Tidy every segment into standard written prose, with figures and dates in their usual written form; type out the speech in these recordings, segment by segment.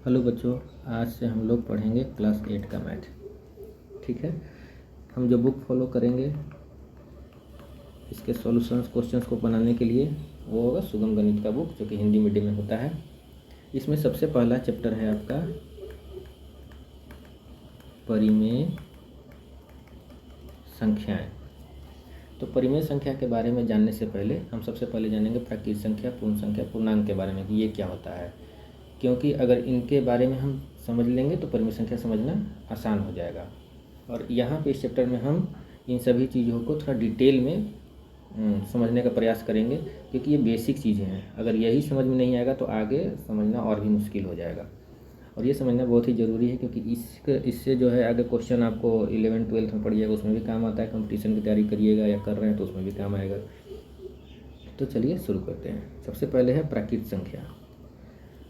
Hello बच्चों, आज से हम लोग पढ़ेंगे क्लास 8 का मैथ। ठीक है, हम जो बुक फॉलो करेंगे इसके सॉल्यूशंस क्वेश्चंस को बनाने के लिए वो होगा सुगम गणित का बुक, जो कि हिंदी मीडियम में होता है। इसमें सबसे पहला चैप्टर है आपका परिमेय संख्याएं। तो परिमेय संख्या के बारे में जानने से पहले हम सबसे पहले जानेंगे प्राकृत संख्या, पूर्ण संख्या, पूर्णांक के बारे में कि ये क्या होता है। क्योंकि अगर इनके बारे में हम समझ लेंगे तो परिमेय संख्या समझना आसान हो जाएगा। और यहाँ पे इस चैप्टर में हम इन सभी चीज़ों को थोड़ा डिटेल में समझने का प्रयास करेंगे, क्योंकि ये बेसिक चीज़ें हैं। अगर यही समझ में नहीं आएगा तो आगे समझना और भी मुश्किल हो जाएगा। और ये समझना बहुत ही ज़रूरी है, क्योंकि इससे जो है आगे क्वेश्चन आपको 11th-12th में पढ़िएगा, उसमें भी काम आता है। कंपटीशन की तैयारी करिएगा या कर रहे हैं तो उसमें भी काम आएगा। तो चलिए शुरू करते हैं। सबसे पहले है प्राकृत संख्या।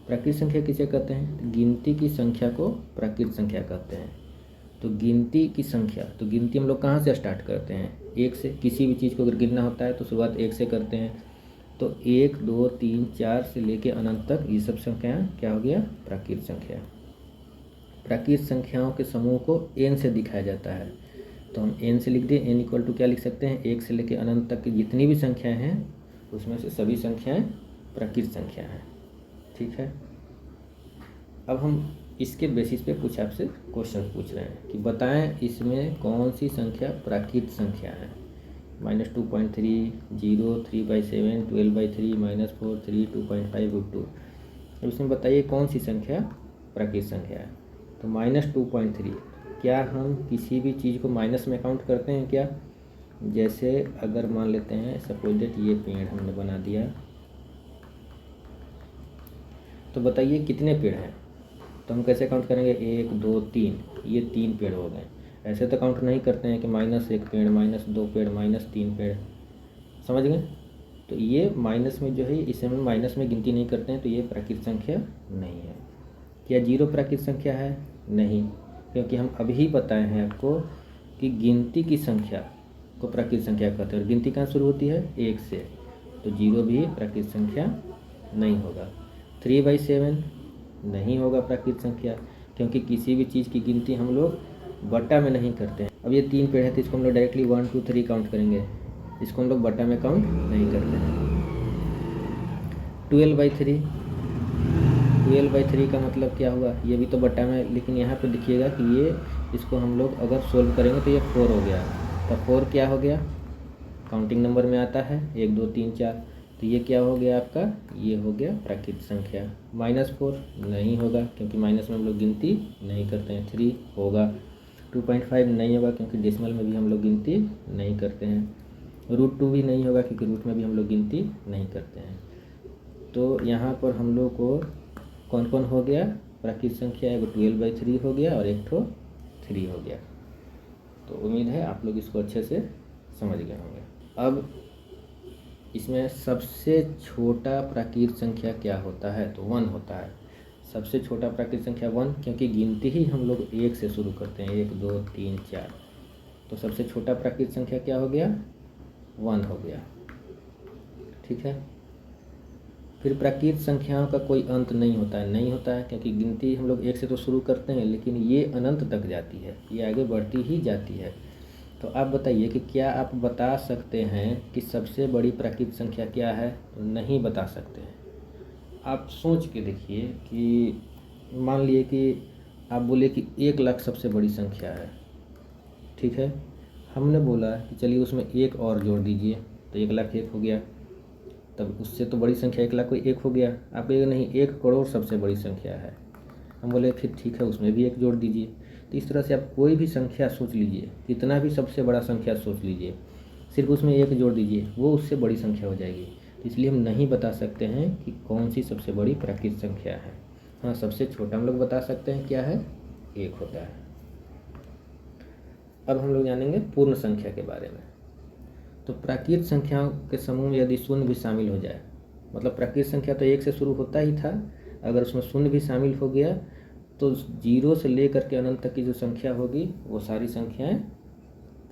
प्राकृत संख्या किसे कहते हैं? गिनती की संख्या को प्राकृत संख्या कहते हैं। तो गिनती की संख्या, तो गिनती हम लोग कहाँ से स्टार्ट करते हैं? एक से। किसी भी चीज़ को अगर गिनना होता है तो शुरुआत एक से करते हैं। तो 1, 2, 3, 4 से लेके अनंत तक ये सब संख्याएँ क्या हो गया? प्राकृत संख्या। प्राकृत संख्याओं के समूह को n से दिखाया जाता है। तो हम n से लिख दें। n इक्वल टू क्या लिख सकते हैं? 1 से लेके अनंत तक की जितनी भी संख्याएँ हैं उसमें से सभी संख्याएँ प्राकृत संख्या हैं। ठीक है, अब हम इसके बेसिस पे कुछ आपसे क्वेश्चन पूछ रहे हैं कि बताएं इसमें कौन सी संख्या प्राकृत संख्या है। -2.3, 0, 3/7, 12/3, -4, 3, 2.5√2। अब इसमें बताइए कौन सी संख्या प्राकृत संख्या है। तो -2.3, क्या हम किसी भी चीज़ को माइनस में काउंट करते हैं क्या? जैसे अगर मान लेते हैं सपोज दैट ये पेड़ हमने बना दिया, तो बताइए कितने पेड़ हैं। तो हम कैसे काउंट करेंगे? 1, 2, 3, ये 3 पेड़ हो गए। ऐसे तो काउंट नहीं करते हैं कि -1 पेड़, -2 पेड़, -3 पेड़। समझ गए? तो ये माइनस में जो है, इसे हम माइनस में गिनती नहीं करते हैं, तो ये प्राकृत संख्या नहीं है। क्या 0 प्राकृत संख्या है? नहीं, क्योंकि हम अभी बताए हैं आपको कि गिनती की संख्या को प्राकृत संख्या कहते हैं। और गिनती कहाँ शुरू होती है? 1 से। तो 0 भी प्राकृत संख्या नहीं होगा। 3/7 नहीं होगा प्राकृत संख्या, क्योंकि किसी भी चीज़ की गिनती हम लोग बट्टा में नहीं करते हैं। अब ये 3 पेड़ है तो इसको हम लोग डायरेक्टली 1, 2, 3 काउंट करेंगे, इसको हम लोग बट्टा में काउंट नहीं करते हैं। 12/3, 12/3 का मतलब क्या हुआ? ये भी तो बट्टा में, लेकिन यहाँ पे देखिएगा कि ये इसको हम लोग अगर सोल्व करेंगे तो ये 4 हो गया। तो 4 क्या हो गया? काउंटिंग नंबर में आता है 1, 2, 3, 4। तो ये क्या हो गया आपका? ये हो गया प्राकृत संख्या। -4 नहीं होगा, क्योंकि माइनस में हम लोग गिनती नहीं करते हैं। 3 होगा। 2.5 नहीं होगा, क्योंकि डेसिमल में भी हम लोग गिनती नहीं करते हैं। √2 भी नहीं होगा, क्योंकि रूट में भी हम लोग गिनती नहीं करते हैं। तो यहाँ पर हम लोग को कौन कौन हो गया प्राकृत संख्या? एगो 12/3 हो गया और एक ठो 3 हो गया। तो उम्मीद है आप लोग इसको अच्छे से समझ गए होंगे। अब इसमें सबसे छोटा प्राकृत संख्या क्या होता है? तो 1 होता है। सबसे छोटा प्राकृत संख्या 1, क्योंकि गिनती ही हम लोग 1 से शुरू करते हैं। 1, 2, 3, 4। तो सबसे छोटा प्राकृत संख्या क्या हो गया? 1 हो गया। ठीक है, फिर प्राकृत संख्याओं का कोई अंत नहीं होता है। नहीं होता है, क्योंकि गिनती हम लोग 1 से तो शुरू करते हैं, लेकिन ये अनंत तक जाती है, ये आगे बढ़ती ही जाती है। तो आप बताइए कि क्या आप बता सकते हैं कि सबसे बड़ी प्राकृत संख्या क्या है? तो नहीं बता सकते हैं। आप सोच के देखिए कि मान लिए कि आप बोले कि 1 लाख सबसे बड़ी संख्या है। ठीक है, हमने बोला कि चलिए उसमें 1 और जोड़ दीजिए, तो 1 लाख 1 हो गया। तब उससे तो बड़ी संख्या 1 लाख कोई 1 हो गया। आप कहेंगे नहीं, 1 करोड़ सबसे बड़ी संख्या है। हम बोले फिर ठीक है, उसमें भी 1 जोड़ दीजिए। तो इस तरह से आप कोई भी संख्या सोच लीजिए, कितना भी सबसे बड़ा संख्या सोच लीजिए, सिर्फ उसमें 1 जोड़ दीजिए, वो उससे बड़ी संख्या हो जाएगी। तो इसलिए हम नहीं बता सकते हैं कि कौन सी सबसे बड़ी प्राकृत संख्या है। हाँ, सबसे छोटा हम लोग बता सकते हैं क्या है? 1 होता है। अब हम लोग जानेंगे पूर्ण संख्या के बारे में। तो प्राकृत संख्याओं के समूह में यदि शून्य भी शामिल हो जाए, मतलब प्राकृत संख्या तो 1 से शुरू होता ही था, अगर उसमें शून्य भी शामिल हो गया तो 0 से लेकर के अनंत तक की जो संख्या होगी वो सारी संख्याएं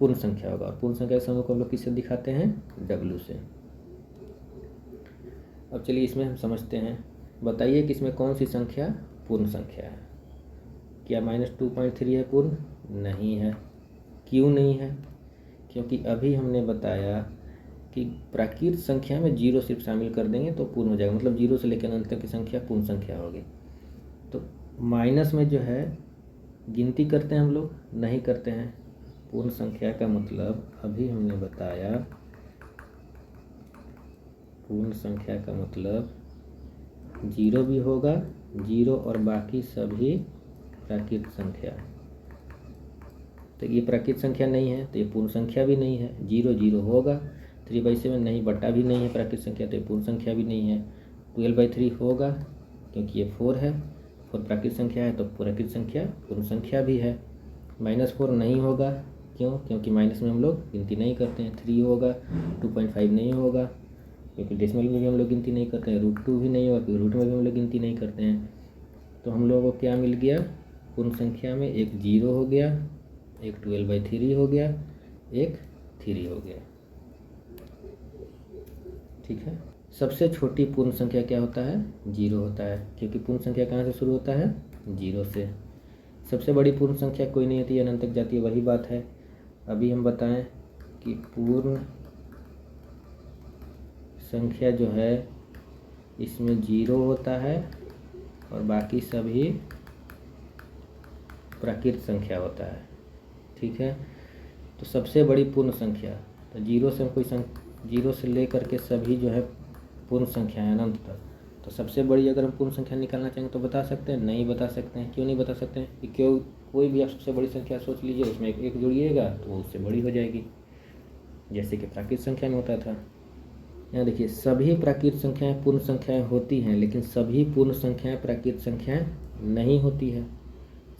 पूर्ण संख्या होगा। और पूर्ण संख्या के समूह को हम लोग किससे दिखाते हैं? W से। अब चलिए इसमें हम समझते हैं। बताइए कि इसमें कौन सी संख्या पूर्ण संख्या है। क्या -2.3 है पूर्ण? नहीं है। क्यों नहीं है? क्योंकि अभी हमने बताया कि प्राकृत संख्या में जीरो सिर्फ शामिल कर देंगे तो पूर्ण हो जाएगा, मतलब जीरो से लेकर अनंत तक की संख्या पूर्ण संख्या होगी। तो माइनस में जो है गिनती करते हैं हम लोग? नहीं करते हैं। पूर्ण संख्या का मतलब अभी हमने बताया, पूर्ण संख्या का मतलब जीरो भी होगा, जीरो और बाकी सभी प्राकृत संख्या। तो ये प्राकृत संख्या नहीं है तो ये पूर्ण संख्या भी नहीं है। जीरो जीरो होगा, 3/7 नहीं, बटा भी नहीं है प्राकृत संख्या, तो ये पूर्ण संख्या भी नहीं है। 12/3 होगा क्योंकि ये 4 है, 4 प्राकृत संख्या है तो प्राकृत संख्या पूर्ण संख्या भी है। -4 नहीं होगा, क्यों? क्योंकि माइनस में हम लोग गिनती नहीं करते हैं। 3 होगा, 2.5 नहीं होगा क्योंकि डेसिमल में भी हम लोग गिनती नहीं करते हैं। √2 भी नहीं होगा क्योंकि रूट में भी हम लोग गिनती नहीं करते हैं। तो हम लोगों को क्या मिल गया? पूर्ण संख्या में एक 0 हो गया, एक 12/3 हो गया, एक 3 हो गया। ठीक है। सबसे छोटी पूर्ण संख्या क्या होता है? 0 होता है, क्योंकि पूर्ण संख्या कहाँ से शुरू होता है? 0 से। सबसे बड़ी पूर्ण संख्या कोई नहीं होती, अनंत तक जाती है, वही बात है। अभी हम बताएं कि पूर्ण संख्या जो है इसमें 0 होता है और बाकी सभी प्राकृत संख्या होता है। ठीक है। तो सबसे बड़ी पूर्ण संख्या, तो जीरो से कोई जीरो से लेकर के सभी जो है पूर्ण संख्या है अनंत तक। तो सबसे बड़ी अगर हम पूर्ण संख्या निकालना चाहेंगे तो बता सकते हैं? नहीं बता सकते हैं। क्यों नहीं बता सकते हैं? कि क्यों, कोई भी आप सबसे बड़ी संख्या सोच लीजिए, उसमें एक जुड़िएगा तो वो उससे बड़ी हो जाएगी, जैसे कि प्राकृत संख्या में होता था। यहाँ देखिए, सभी प्राकृत संख्याएं पूर्ण संख्याएं होती हैं, लेकिन सभी पूर्ण संख्याएं प्राकृत संख्याएं नहीं होती है।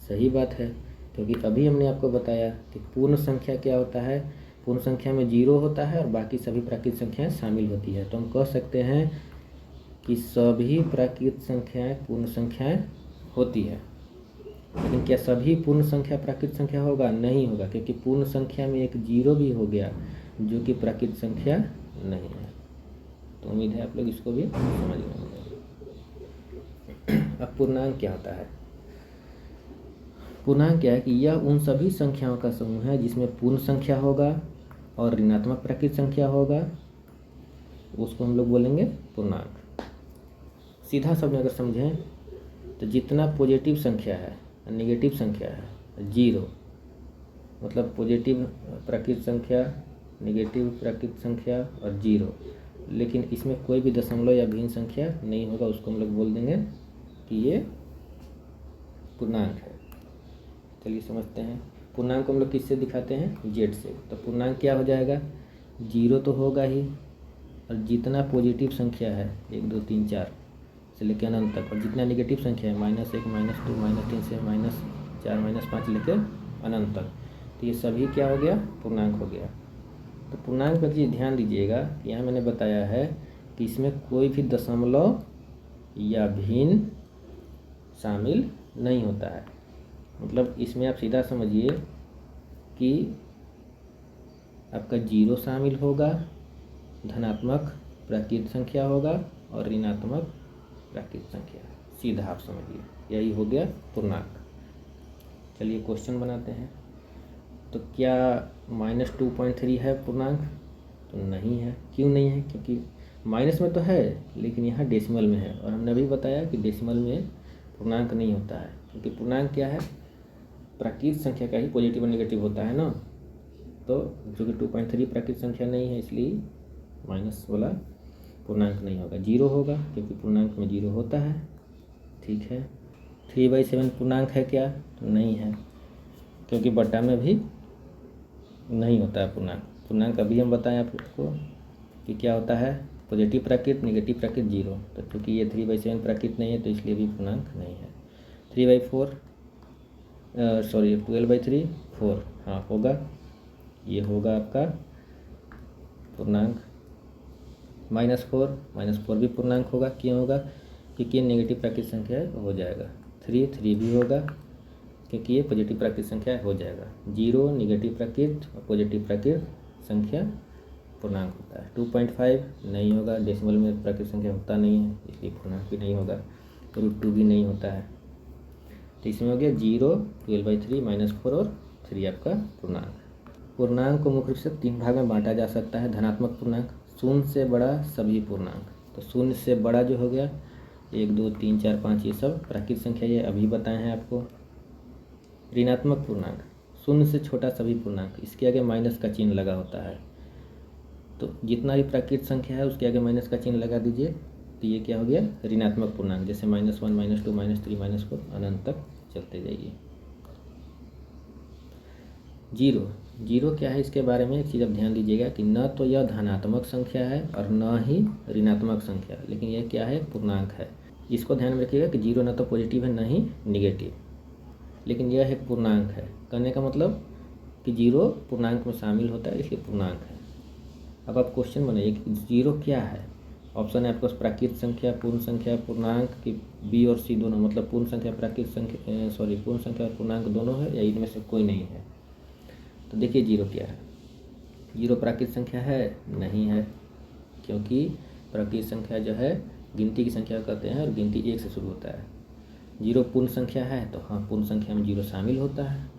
सही बात है, क्योंकि अभी हमने आपको बताया कि पूर्ण संख्या क्या होता है? पूर्ण संख्या में 0 होता है और बाकी सभी प्राकृत संख्याएं शामिल होती है। तो हम कह सकते हैं कि सभी प्राकृत संख्याएं पूर्ण संख्याएं होती है। लेकिन क्या सभी पूर्ण संख्या प्राकृत संख्या होगा? नहीं होगा, क्योंकि पूर्ण संख्या में एक 0 भी हो गया जो कि प्राकृत संख्या नहीं है। तो उम्मीद है आप लोग इसको भी समझ गए होंगे। अब पूर्णांक क्या होता है? पूर्णांक क्या है कि यह उन सभी संख्याओं का समूह है जिसमें पूर्ण संख्या होगा और ऋणात्मक प्राकृत संख्या होगा, उसको हम लोग बोलेंगे पूर्णांक। सीधा शब्द में अगर समझें तो जितना पॉजिटिव संख्या है, नेगेटिव संख्या है, 0 मतलब पॉजिटिव प्राकृत संख्या, नेगेटिव प्राकृत संख्या और 0, लेकिन इसमें कोई भी दशमलव या भिन्न संख्या नहीं होगा, उसको हम लोग बोल देंगे कि ये पूर्णांक है। चलिए समझते हैं। पूर्णांक को हम लोग किससे दिखाते हैं? जेड से। तो पूर्णांक क्या हो जाएगा? 0 तो होगा ही, और जितना पॉजिटिव संख्या है 1 2 3 4 से लेकर अनंत तक, और जितना नेगेटिव संख्या है -1 -2 -3 से -4 -5 लेकर अनंत तक, तो ये सभी क्या हो गया? पूर्णांक हो गया। तो पूर्णांक पर जी ध्यान दीजिएगा कि यहाँ मैंने बताया है कि इसमें कोई भी दशमलव या भिन्न शामिल नहीं होता है। मतलब इसमें आप सीधा समझिए कि आपका 0 शामिल होगा, धनात्मक प्राकृत संख्या होगा और ऋणात्मक प्राकृत संख्या। सीधा आप समझिए, यही हो गया पूर्णांक। चलिए क्वेश्चन बनाते हैं। तो क्या -2.3 है पूर्णांक? तो नहीं है। क्यों नहीं है? क्योंकि माइनस में तो है लेकिन यहाँ डेसिमल में है, और हमने अभी बताया कि डेसिमल में पूर्णांक नहीं होता है, क्योंकि पूर्णांक क्या है? प्राकृत संख्या का ही पॉजिटिव और नेगेटिव होता है ना। तो जो कि 2.3 प्राकृत संख्या नहीं है, इसलिए माइनस वाला पूर्णांक नहीं होगा। 0 होगा क्योंकि पूर्णांक में 0 होता है। ठीक है। 3/7 पूर्णांक है क्या? तो नहीं है, क्योंकि बटा में भी नहीं होता है पूर्णांक। पूर्णांक अभी हम बताएं आपको कि क्या होता है? पॉजिटिव प्राकृत, नेगेटिव प्राकृत, 0। तो क्योंकि ये 3/7 प्राकृत नहीं है तो इसलिए भी पूर्णांक नहीं है। 12/3 4, हाँ होगा, ये होगा आपका पूर्णांक। -4 भी पूर्णांक होगा। क्यों होगा? क्योंकि ये नेगेटिव प्राकृत संख्या है, हो जाएगा। 3 भी होगा क्योंकि ये पॉजिटिव प्राकृत संख्या हो जाएगा। 0 नेगेटिव प्राकृत और पॉजिटिव प्राकृत संख्या पूर्णांक होता है। 2.5 नहीं होगा, डेसिमल में प्राकृत संख्या होता नहीं है, इसलिए पूर्णांक भी नहीं होगा। √2 भी नहीं होता है। तो इसमें हो गया 0, 12/3 -4 और 3 आपका पूर्णांक। पूर्णांक को मुख्य रूप से 3 भाग में बांटा जा सकता है। धनात्मक पूर्णांक, शून्य से बड़ा सभी पूर्णांक। तो शून्य से बड़ा जो हो गया 1, 2, 3, 4, 5 ये सब प्राकृत संख्या, ये अभी बताए हैं आपको। ऋणात्मक पूर्णांक, शून्य से छोटा सभी पूर्णांक, इसके आगे माइनस का चिन्ह लगा होता है। तो जितना भी प्राकृत संख्या है उसके आगे माइनस का चिन्ह लगा दीजिए, तो ये क्या हो गया ऋणात्मक पूर्णांक। जैसे -1, -2, -3, -4 अनंत तक चलते जाइए। जीरो क्या है, इसके बारे में एक चीज़ आप ध्यान दीजिएगा कि न तो यह धनात्मक संख्या है और न ही ऋणात्मक संख्या, लेकिन यह क्या है, पूर्णांक है। इसको ध्यान में रखिएगा कि जीरो न तो पॉजिटिव है न ही निगेटिव, लेकिन यह एक पूर्णांक है। कहने का मतलब कि जीरो पूर्णांक में शामिल होता है, इसलिए पूर्णांक है। अब आप क्वेश्चन बनाइए कि जीरो क्या है। ऑप्शन है आपके पास प्राकृत संख्या, पूर्ण संख्या, पूर्णांक की बी और सी दोनों, मतलब पूर्ण संख्या प्राकृत संख्या पूर्ण संख्या और पूर्णांक दोनों है, या इनमें से कोई नहीं है। तो देखिए जीरो क्या है। जीरो प्राकृत संख्या है, नहीं है, क्योंकि प्राकृत संख्या जो है गिनती की संख्या कहते हैं और गिनती 1 से शुरू होता है। जीरो पूर्ण संख्या है, तो हाँ पूर्ण संख्या में जीरो शामिल होता है।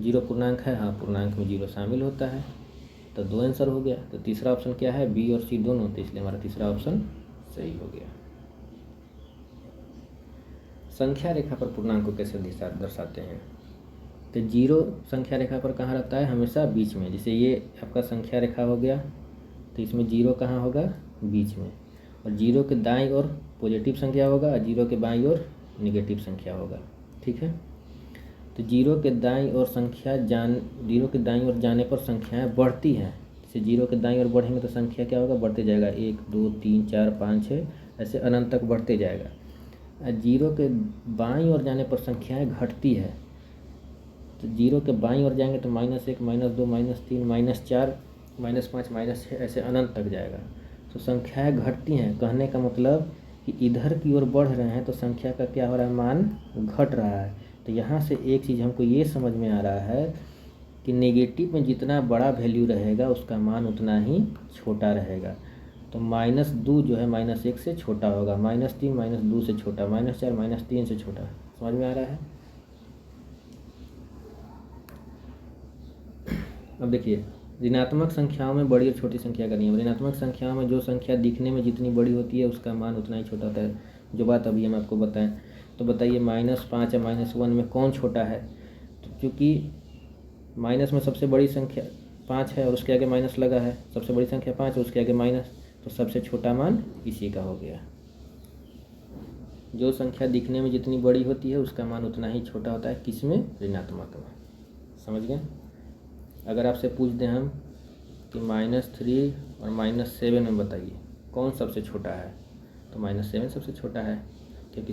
जीरो पूर्णांक है, हाँ पूर्णांक में जीरो शामिल होता है। तो 2 आंसर हो गया। तो तीसरा ऑप्शन क्या है, बी और सी दोनों, तो इसलिए हमारा तीसरा ऑप्शन सही हो गया। संख्या रेखा पर पूर्णांक को कैसे दर्शाते हैं। तो जीरो संख्या रेखा पर कहाँ रहता है, हमेशा बीच में। जैसे ये आपका संख्या रेखा हो गया, तो इसमें जीरो कहाँ होगा, बीच में। और जीरो के दाईं ओर पॉजिटिव संख्या होगा और जीरो के बाईं ओर निगेटिव संख्या होगा। ठीक है। तो जीरो के दाईं ओर जाने पर संख्याएं बढ़ती हैं। जैसे जीरो के दाईं ओर बढ़ेंगे तो संख्या क्या होगा, बढ़ते जाएगा, 1, 2, 3, 4, 5, 6 ऐसे अनंत तक बढ़ते जाएगा। जीरो के बाईं ओर जाने पर संख्याएं घटती है। तो जीरो के बाईं ओर जाएंगे तो -1, -2, -3, -4, -5, -6 ऐसे अनंत तक जाएगा। तो संख्याएं घटती हैं, कहने का मतलब कि इधर की ओर बढ़ रहे हैं तो संख्या का क्या हो रहा है, मान घट रहा है। तो यहाँ से एक चीज़ हमको ये समझ में आ रहा है कि नेगेटिव में जितना बड़ा वैल्यू रहेगा उसका मान उतना ही छोटा रहेगा। तो -2 जो है -1 से छोटा होगा, -3 -2 से छोटा, -4 -3 से छोटा। समझ में आ रहा है। अब देखिए ऋणात्मक संख्याओं में बड़ी और छोटी संख्या का नियम। ऋणात्मक संख्याओं में जो संख्या दिखने में जितनी बड़ी होती है उसका मान उतना ही छोटा होता है, जो बात अभी हम आपको बताएं। तो बताइए -5 या -1 में कौन छोटा है। तो क्योंकि माइनस में सबसे बड़ी संख्या 5 है और उसके आगे माइनस लगा है, सबसे बड़ी संख्या 5 है उसके आगे माइनस, तो सबसे छोटा मान इसी का हो गया। जो संख्या दिखने में जितनी बड़ी होती है उसका मान उतना ही छोटा होता है, किसमें, ऋणात्मक में। समझ गए। अगर आपसे पूछ दें हम कि -3 और -7 में बताइए कौन सबसे छोटा है, तो -7 सबसे छोटा है, क्योंकि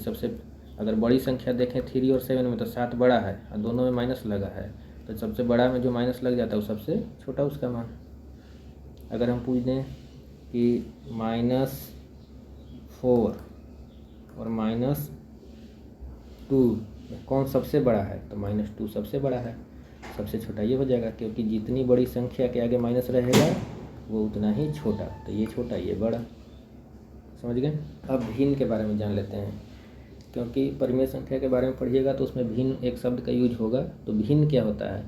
अगर बड़ी संख्या देखें 3 और 7 में तो 7 बड़ा है और दोनों में माइनस लगा है, तो सबसे बड़ा में जो माइनस लग जाता है वो सबसे छोटा उसका मान। अगर हम पूछ दें कि -4 और -2 कौन सबसे बड़ा है, तो -2 सबसे बड़ा है, सबसे छोटा ये हो जाएगा, क्योंकि जितनी बड़ी संख्या के आगे माइनस रहेगा वो उतना ही छोटा। तो ये छोटा ये बड़ा। समझ गए। अब भिन्न के बारे में जान लेते हैं, क्योंकि परिमेय संख्या के बारे में पढ़िएगा तो उसमें भिन्न एक शब्द का यूज होगा। तो भिन्न क्या होता है,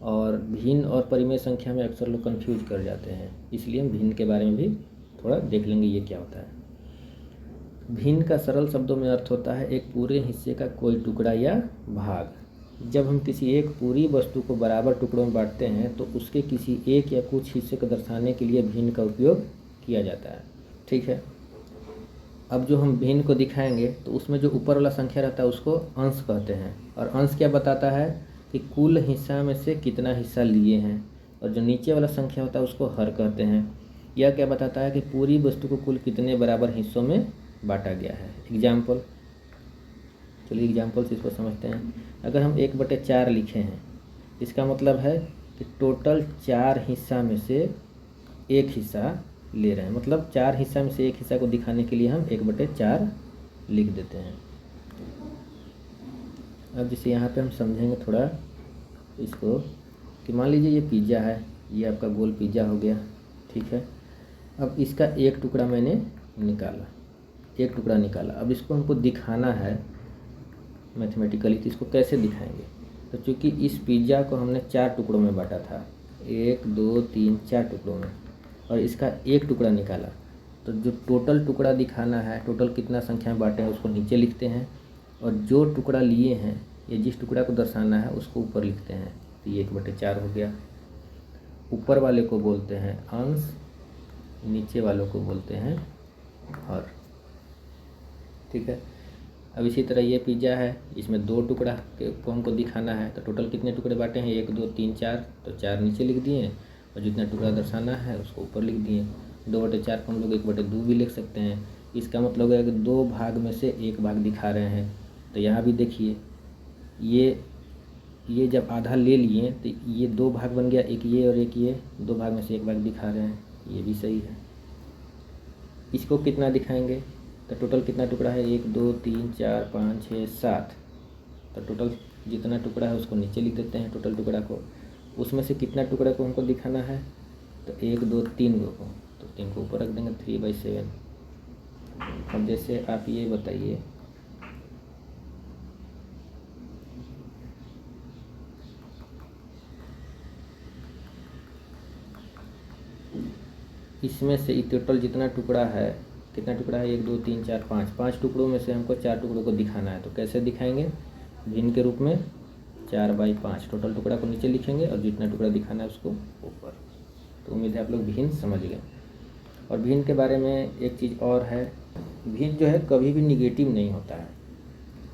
और भिन्न और परिमेय संख्या में अक्सर लोग कंफ्यूज कर जाते हैं, इसलिए हम भिन्न के बारे में भी थोड़ा देख लेंगे ये क्या होता है। भिन्न का सरल शब्दों में अर्थ होता है एक पूरे हिस्से का कोई टुकड़ा या भाग। जब हम किसी एक पूरी वस्तु को बराबर टुकड़ों में बांटते हैं तो उसके किसी एक या कुछ हिस्से को दर्शाने के लिए भिन्न का उपयोग किया जाता है। ठीक है। अब जो हम भिन्न को दिखाएंगे तो उसमें जो ऊपर वाला संख्या रहता है उसको अंश कहते हैं, और अंश क्या बताता है कि कुल हिस्सा में से कितना हिस्सा लिए हैं, और जो नीचे वाला संख्या होता है उसको हर कहते हैं। यह क्या बताता है कि पूरी वस्तु को कुल कितने बराबर हिस्सों में बांटा गया है। एग्जाम्पल, चलिए एग्जाम्पल से इसको समझते हैं। अगर हम 1/4 लिखे हैं, इसका मतलब है कि टोटल 4 हिस्सा में से एक हिस्सा ले रहे हैं, मतलब 4 हिस्सा में से एक हिस्सा को दिखाने के लिए हम 1/4 लिख देते हैं। अब जैसे यहाँ पे हम समझेंगे थोड़ा इसको, कि मान लीजिए ये पिज़्ज़ा है, ये आपका गोल पिज़्ज़ा हो गया। ठीक है। अब इसका एक टुकड़ा मैंने निकाला, एक टुकड़ा निकाला। अब इसको हमको दिखाना है मैथमेटिकली, तो इसको कैसे दिखाएंगे। तो चूँकि इस पिज़्ज़ा को हमने 4 टुकड़ों में बांटा था, 1 2 3 4 टुकड़ों में, और इसका एक टुकड़ा निकाला, तो जो टोटल टुकड़ा दिखाना है, टोटल कितना संख्या में बांटे हैं उसको नीचे लिखते हैं, और जो टुकड़ा लिए हैं या जिस टुकड़ा को दर्शाना है उसको ऊपर लिखते हैं। तो ये 1/4 हो गया। ऊपर वाले को बोलते हैं अंश, नीचे वालों को बोलते हैं हर। ठीक है। अब इसी तरह ये पिज़्ज़ा है, इसमें 2 टुकड़ा को हमको दिखाना है, तो टोटल कितने टुकड़े बांटे हैं, 1 2 3 4, तो 4 नीचे लिख दिए, और जितना टुकड़ा दर्शाना है उसको ऊपर लिख दिए। 2/4 को हम लोग 1/2 भी लिख सकते हैं। इसका मतलब है कि 2 भाग में से 1 भाग दिखा रहे हैं। तो यहाँ भी देखिए, ये जब आधा ले लिए तो ये 2 भाग बन गया, एक ये और एक ये, 2 भाग में से 1 भाग दिखा रहे हैं, ये भी सही है। इसको कितना दिखाएंगे, तो टोटल कितना टुकड़ा है, 1 2 3 4 5 6 7, तो टोटल जितना टुकड़ा है उसको नीचे लिख देते हैं टोटल टुकड़ा को। उसमें से कितना टुकड़ा को हमको दिखाना है, तो 1 2 3 को, तो 3 को ऊपर रख देंगे, 3/7। अब जैसे आप ये बताइए, इसमें से टोटल जितना टुकड़ा है, कितना टुकड़ा है, 1 2 3 4 5, 5 टुकड़ों में से हमको 4 टुकड़ों को दिखाना है। तो कैसे दिखाएंगे, भिन्न के रूप में 4/5, टोटल टुकड़ा को नीचे लिखेंगे और जितना टुकड़ा दिखाना है उसको ऊपर। तो उम्मीद है आप लोग भिन्न समझ गए। और भिन्न के बारे में एक चीज़ और है, भिन्न जो है कभी भी निगेटिव नहीं होता है।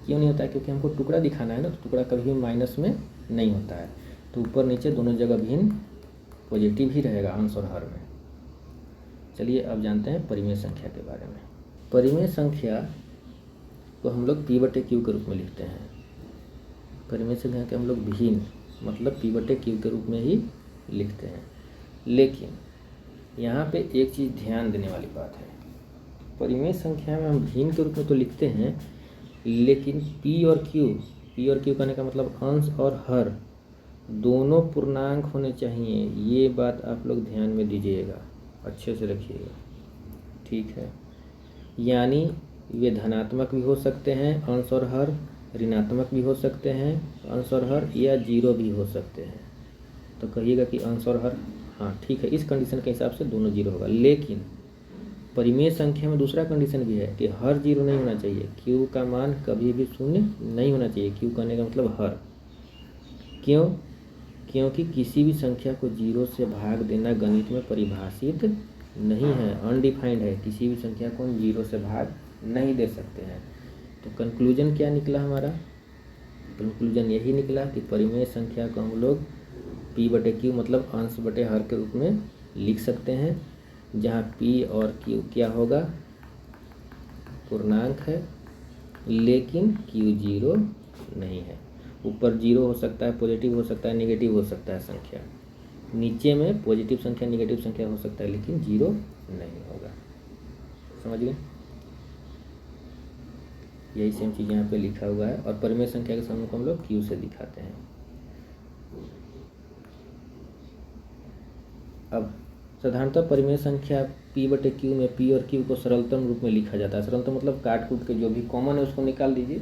क्यों नहीं होता है, क्योंकि हमको टुकड़ा दिखाना है ना, तो टुकड़ा कभी भी माइनस में नहीं होता है। तो ऊपर नीचे दोनों जगह भिन्न पॉजिटिव ही रहेगा अंश और हर में। चलिए अब जानते हैं परिमेय संख्या के बारे में। परिमेय संख्या को हम लोग P/Q के रूप में लिखते हैं। परिमेय संख्या के हम लोग भिन्न मतलब P/Q के रूप में ही लिखते हैं। लेकिन यहाँ पे एक चीज़ ध्यान देने वाली बात है, परिमेय संख्या में हम भिन्न के रूप में तो लिखते हैं, लेकिन P और Q कहने का मतलब अंश और हर दोनों पूर्णांक होने चाहिए। ये बात आप लोग ध्यान में दीजिएगा, अच्छे से रखिएगा। ठीक है, यानी वे धनात्मक भी हो सकते हैं अंश और हर, ऋणात्मक भी हो सकते हैं अंश और हर, या 0 भी हो सकते हैं। तो कहिएगा कि अंश और हर, हाँ ठीक है, इस कंडीशन के हिसाब से दोनों 0 होगा। लेकिन परिमेय संख्या में दूसरा कंडीशन भी है कि हर 0 नहीं होना चाहिए, Q का मान कभी भी शून्य नहीं होना चाहिए। Q कहने का मतलब हर। क्यों, क्योंकि किसी भी संख्या को 0 से भाग देना गणित में परिभाषित नहीं है, अनडिफाइंड है। किसी भी संख्या को हम 0 से भाग नहीं दे सकते हैं। तो कंक्लूजन क्या निकला हमारा, कंक्लूजन यही निकला कि परिमेय संख्या को हम लोग P/Q मतलब अंश बटे हर के रूप में लिख सकते हैं, जहाँ P और Q क्या होगा, पूर्णांक है, लेकिन Q 0 नहीं है। ऊपर 0 हो सकता है, पॉजिटिव हो सकता है, नेगेटिव हो सकता है संख्या, नीचे में पॉजिटिव संख्या नेगेटिव संख्या हो सकता है, लेकिन 0 नहीं होगा। समझ गए, यही सेम चीज़ यहाँ पे लिखा हुआ है। और परिमेय संख्या के समूह को हम लोग Q से दिखाते हैं। अब साधारणतः परिमेय संख्या P/Q में P और Q को सरलतम रूप में लिखा जाता है। सरलतम मतलब काट कूट के जो भी कॉमन है उसको निकाल दीजिए,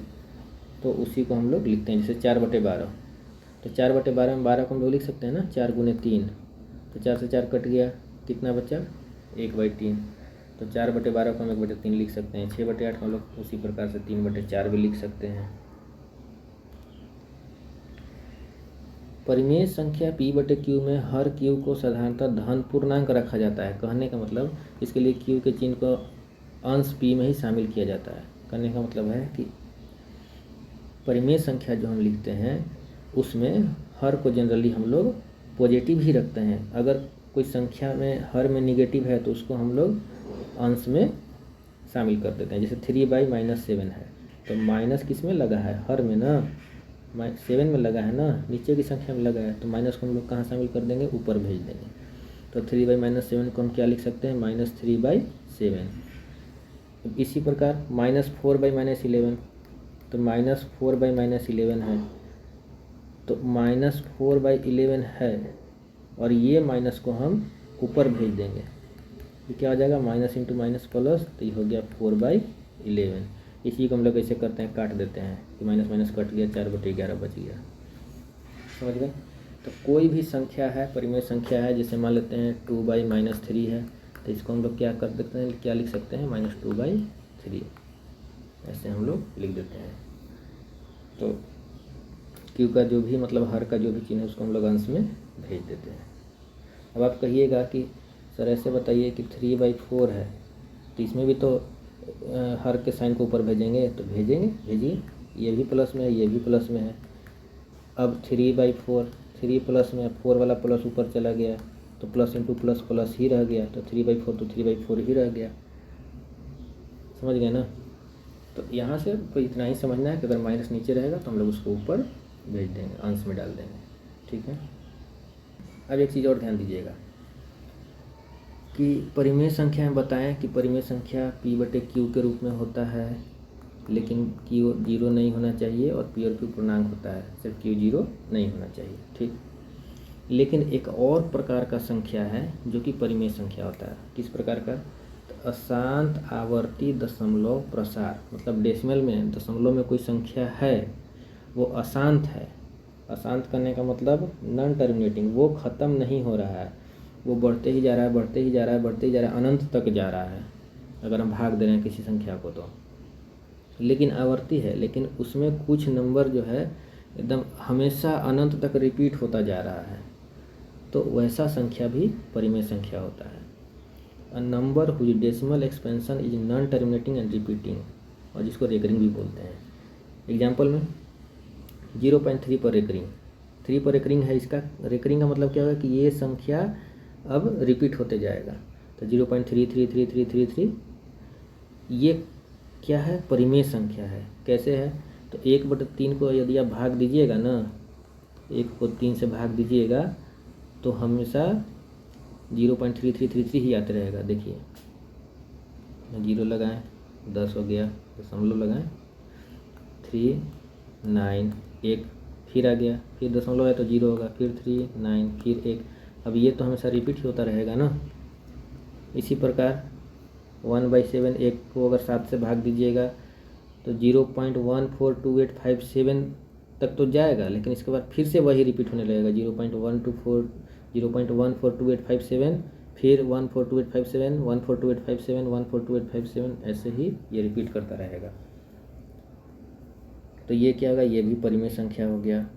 तो उसी को हम लोग लिखते हैं। जैसे 4/12, तो 4/12 में 12 को हम लोग लिख सकते हैं ना, 4 × 3, तो 4 से 4 कट गया, कितना बचा, 1/3, तो 4/12 को हम 1/3 लिख सकते हैं। 6/8 को हम लोग उसी प्रकार से 3/4 भी लिख सकते हैं। परिमेय संख्या P/Q में हर Q को साधारणतः धन पूर्णांक रखा जाता है। कहने का मतलब इसके लिए Q के चिन्ह को अंश P में ही शामिल किया जाता है। कहने का मतलब है कि परिमेय संख्या जो हम लिखते हैं उसमें हर को जनरली हम लोग पॉजिटिव ही रखते हैं। अगर कोई संख्या में हर में निगेटिव है तो उसको हम लोग अंश में शामिल कर देते हैं। जैसे 3/-7 है, तो माइनस किस में लगा है, हर में ना, 7 में लगा है ना, नीचे की संख्या में लगा है, तो माइनस को हम लोग कहाँ शामिल कर देंगे, ऊपर भेज देंगे। तो 3/-7 को हम क्या लिख सकते हैं, -3/7। इसी प्रकार -4/-11, तो -4/-11 है, तो -4/11 है, और ये माइनस को हम ऊपर भेज देंगे, ये क्या हो जाएगा, माइनस इंटू माइनस प्लस, तो ये हो गया 4/11। इसी को हम लोग कैसे करते हैं, काट देते हैं कि माइनस माइनस कट गया, 4/11 बच गया। समझ गए। तो कोई भी संख्या है, परिमेय संख्या है, जैसे मान लेते हैं 2/-3 है, तो इसको हम लोग क्या कर देते हैं, क्या लिख सकते हैं, -2/3 ऐसे हम लोग लिख देते हैं। तो क्यू का जो भी मतलब हर का जो भी चिन्ह है उसको हम लोग अंश में भेज देते हैं। अब आप कहिएगा कि सर ऐसे बताइए कि 3/4 है, तो इसमें भी तो हर के साइन को ऊपर भेजेंगे, तो भेजेंगे, भेजिए, ये भी प्लस में है, ये भी प्लस में है। अब 3/4, 3 प्लस में, 4 वाला प्लस ऊपर चला गया तो प्लस इंटू प्लस प्लस ही रह गया, तो 3/4 तो 3/4 ही रह गया। समझ गए ना। तो यहाँ से तो इतना ही समझना है कि अगर माइनस नीचे रहेगा तो हम लोग उसको ऊपर भेज देंगे, अंश में डाल देंगे। ठीक है। अब एक चीज़ और ध्यान दीजिएगा कि परिमेय संख्या में बताएं कि परिमेय संख्या P/Q के रूप में होता है, लेकिन Q 0 नहीं होना चाहिए और P और Q पूर्णांक होता है, सिर्फ Q 0 नहीं होना चाहिए। ठीक। लेकिन एक और प्रकार का संख्या है जो कि परिमेय संख्या होता है। किस प्रकार का, तो अशांत आवर्ती दशमलव प्रसार, मतलब डेसिमल में दशमलव में कोई संख्या है वो अशांत है। अशांत करने का मतलब नॉन टर्मिनेटिंग, वो ख़त्म नहीं हो रहा है, वो बढ़ते ही जा रहा है, बढ़ते ही जा रहा है, बढ़ते ही जा रहा है, अनंत तक जा रहा है अगर हम भाग दे रहे हैं किसी संख्या को तो। लेकिन आवर्ती है, लेकिन उसमें कुछ नंबर जो है एकदम हमेशा अनंत तक रिपीट होता जा रहा है, तो वैसा संख्या भी परिमेय संख्या होता है। अ नंबर हुई decimal expansion is non terminating and repeating, और जिसको रेकरिंग भी बोलते हैं। एग्जाम्पल में 0.3 पर रेकरिंग, 3 पर रेकरिंग है, इसका रेकरिंग का मतलब क्या होगा कि ये संख्या अब रिपीट होते जाएगा। तो 0.333333 ये क्या है, परिमेय संख्या है। कैसे है, तो 1/3 को यदि आप भाग दीजिएगा ना, 1 को 3 से भाग दीजिएगा तो हमेशा 0.3333 ही आते रहेगा। देखिए 0 लगाएं, 10 हो गया, दशमलव लगाएं, 3 9 1 फिर आ गया, फिर दशमलव है तो 0 होगा, फिर 3 9 फिर 1। अब ये तो हमेशा रिपीट ही होता रहेगा ना। इसी प्रकार 1/7, 1 को अगर 7 से भाग दीजिएगा तो 0.142857 तक तो जाएगा, लेकिन इसके बाद फिर से वही रिपीट होने लगेगा, 0.142857, फिर 142857, 142857, 142857, ऐसे ही ये रिपीट करता रहेगा। तो ये क्या होगा, ये भी परिमेय संख्या हो गया।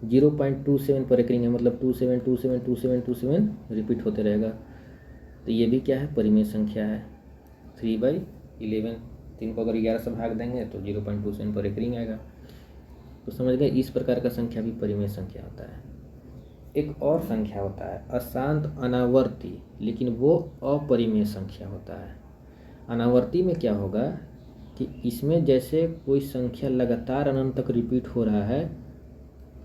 0.27 पर रेकरिंग है, मतलब 27 27 27 27 रिपीट होते रहेगा, तो ये भी क्या है, परिमेय संख्या है। 3/11, 3 को अगर 11 से भाग देंगे तो 0.27 पर रेकरिंग आएगा। तो समझ गए, इस प्रकार का संख्या भी परिमेय संख्या होता है। एक और संख्या होता है अशांत अनावर्ती, लेकिन वो अपरिमेय संख्या होता है। अनावर्ती में क्या होगा कि इसमें जैसे कोई संख्या लगातार अनंत तक रिपीट हो रहा है,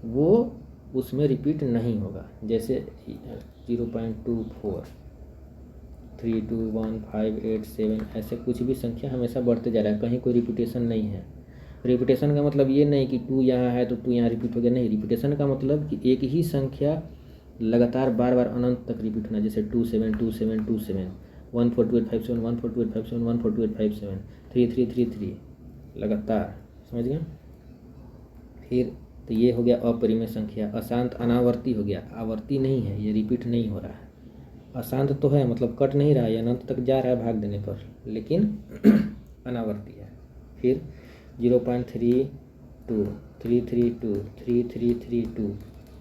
वो उसमें रिपीट नहीं होगा। जैसे 0.24, 32158 ऐसे कुछ भी संख्या हमेशा बढ़ते जा रहा है, कहीं कोई रिपीटेशन नहीं है। रिपीटेशन का मतलब ये नहीं कि 2 यहाँ है तो 2 यहाँ रिपीट हो गया, नहीं। रिपीटेशन का मतलब कि एक ही संख्या लगातार बार बार अनंत तक रिपीट होना, जैसे 27 27 27, 14285 14285 14285 3333 लगातार। समझ गए। फिर तो ये हो गया अपरिमेय संख्या। अशांत अनावर्ती हो गया, आवर्ती नहीं है, ये रिपीट नहीं हो रहा है। अशांत तो है, मतलब कट नहीं रहा है, अनंत तक जा रहा है भाग देने पर, लेकिन अनावर्ती है। फिर 0.32 332 3332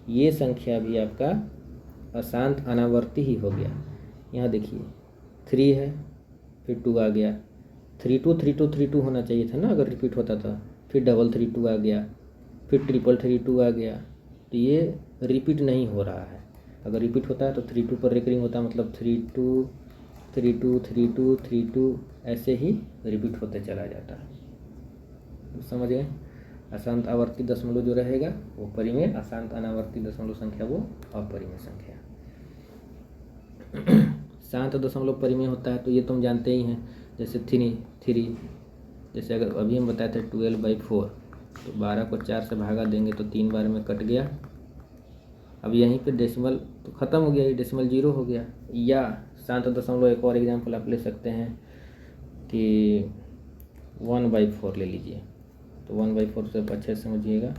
ये संख्या भी आपका अशांत अनावर्ती ही हो गया। यहाँ देखिए 3 है, फिर 2 आ गया, 323232 होना चाहिए था ना अगर रिपीट होता था, फिर 333 आ गया, फिर 3332 आ गया, तो ये रिपीट नहीं हो रहा है। अगर रिपीट होता है तो 32 पर रेकरिंग होता है, मतलब 32 32 32 32 ऐसे ही रिपीट होते चला जाता है। तो समझ गए, अशांत आवर्ती दशमलव जो रहेगा वो परिमेय, अशांत अनावर्ती दशमलव संख्या वो अपरिमेय संख्या। शांत दशमलव परिमेय होता है, तो ये तुम जानते ही हैं, जैसे 3, जैसे अगर अभी हम बताए थे 12/4, तो 12 को 4 से भागा देंगे तो 3 बार में कट गया। अब यहीं पे डेसिमल तो ख़त्म हो गया, ये डेसिमल 0 हो गया। या शांत दशमलव एक और एग्जाम्पल आप ले सकते हैं कि 1/4 ले लीजिए। तो 1/4 से अच्छे से समझिएगा,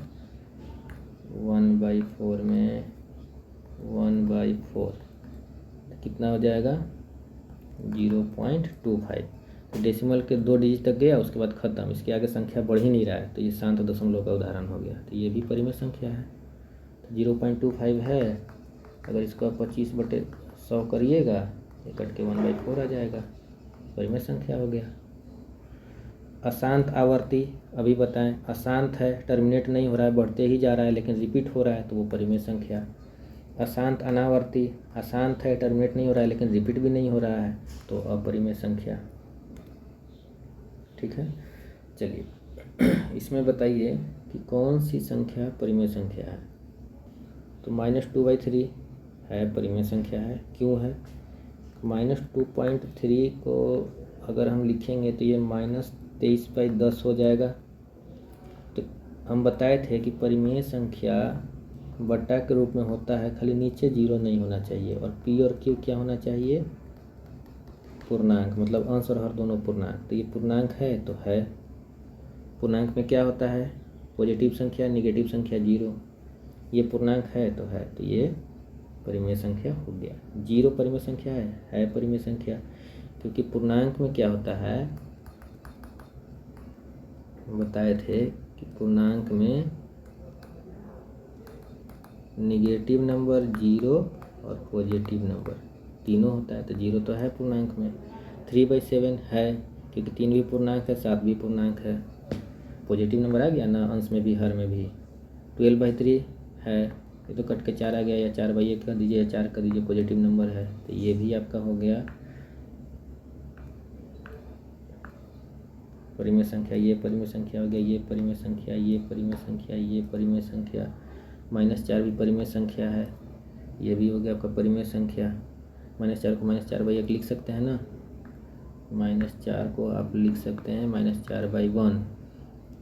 1/4 में 1/4 कितना हो जाएगा 0.25। तो डेसिमल के 2 डिजिट तक गया, उसके बाद ख़त्म, इसके आगे संख्या बढ़ ही नहीं रहा है, तो ये शांत दशमलव का उदाहरण हो गया। तो ये भी परिमेय संख्या है। तो 0.25 है, अगर इसको आप 25/100 करिएगा, ये कट के 1/4 आ जाएगा, परिमेय संख्या हो गया। अशांत आवर्ती, अभी बताएं, अशांत है, टर्मिनेट नहीं हो रहा है, बढ़ते ही जा रहा है लेकिन रिपीट हो रहा है, तो वो परिमेय संख्या। अशांत अनावर्ती, अशांत है, टर्मिनेट नहीं हो रहा है लेकिन रिपीट भी नहीं हो रहा है, तो अपरिमेय संख्या। ठीक है, चलिए इसमें बताइए कि कौन सी संख्या परिमेय संख्या है। तो -2/3 है, परिमेय संख्या है। क्यों है? -2.3 को अगर हम लिखेंगे तो ये -23/10 हो जाएगा। तो हम बताए थे कि परिमेय संख्या बट्टा के रूप में होता है, खाली नीचे 0 नहीं होना चाहिए, और P और Q क्या होना चाहिए, पूर्णांक, मतलब अंश और हर दोनों पूर्णांक। तो ये पूर्णांक है तो है। पूर्णांक में क्या होता है, पॉजिटिव संख्या, नेगेटिव संख्या 0। ये पूर्णांक है तो है, तो ये परिमेय संख्या हो गया। 0 परिमेय संख्या है परिमेय संख्या, क्योंकि पूर्णांक में क्या होता है, बताए थे कि पूर्णांक में नेगेटिव नंबर 0 और पॉजिटिव नंबर तीनों होता है। तो 0 तो है पूर्णांक में। 3/7 है, क्योंकि 3 भी पूर्णांक है, 7 भी पूर्णांक है, पॉजिटिव नंबर आ गया ना, अंश में भी हर में भी। 12/3 है, ये तो कट के 4 आ गया, या 4/1 कर दीजिए या 4 कर दीजिए, पॉजिटिव नंबर है, तो ये भी आपका हो गया परिमेय संख्या। ये परिमेय संख्या हो गया, ये परिमेय संख्या, ये परिमेय संख्या, ये परिमेय संख्या। -4 भी परिमेय संख्या है, ये भी हो गया आपका परिमेय संख्या। -4 को -4/1 लिख सकते हैं ना, -4 को आप लिख सकते हैं -4/1,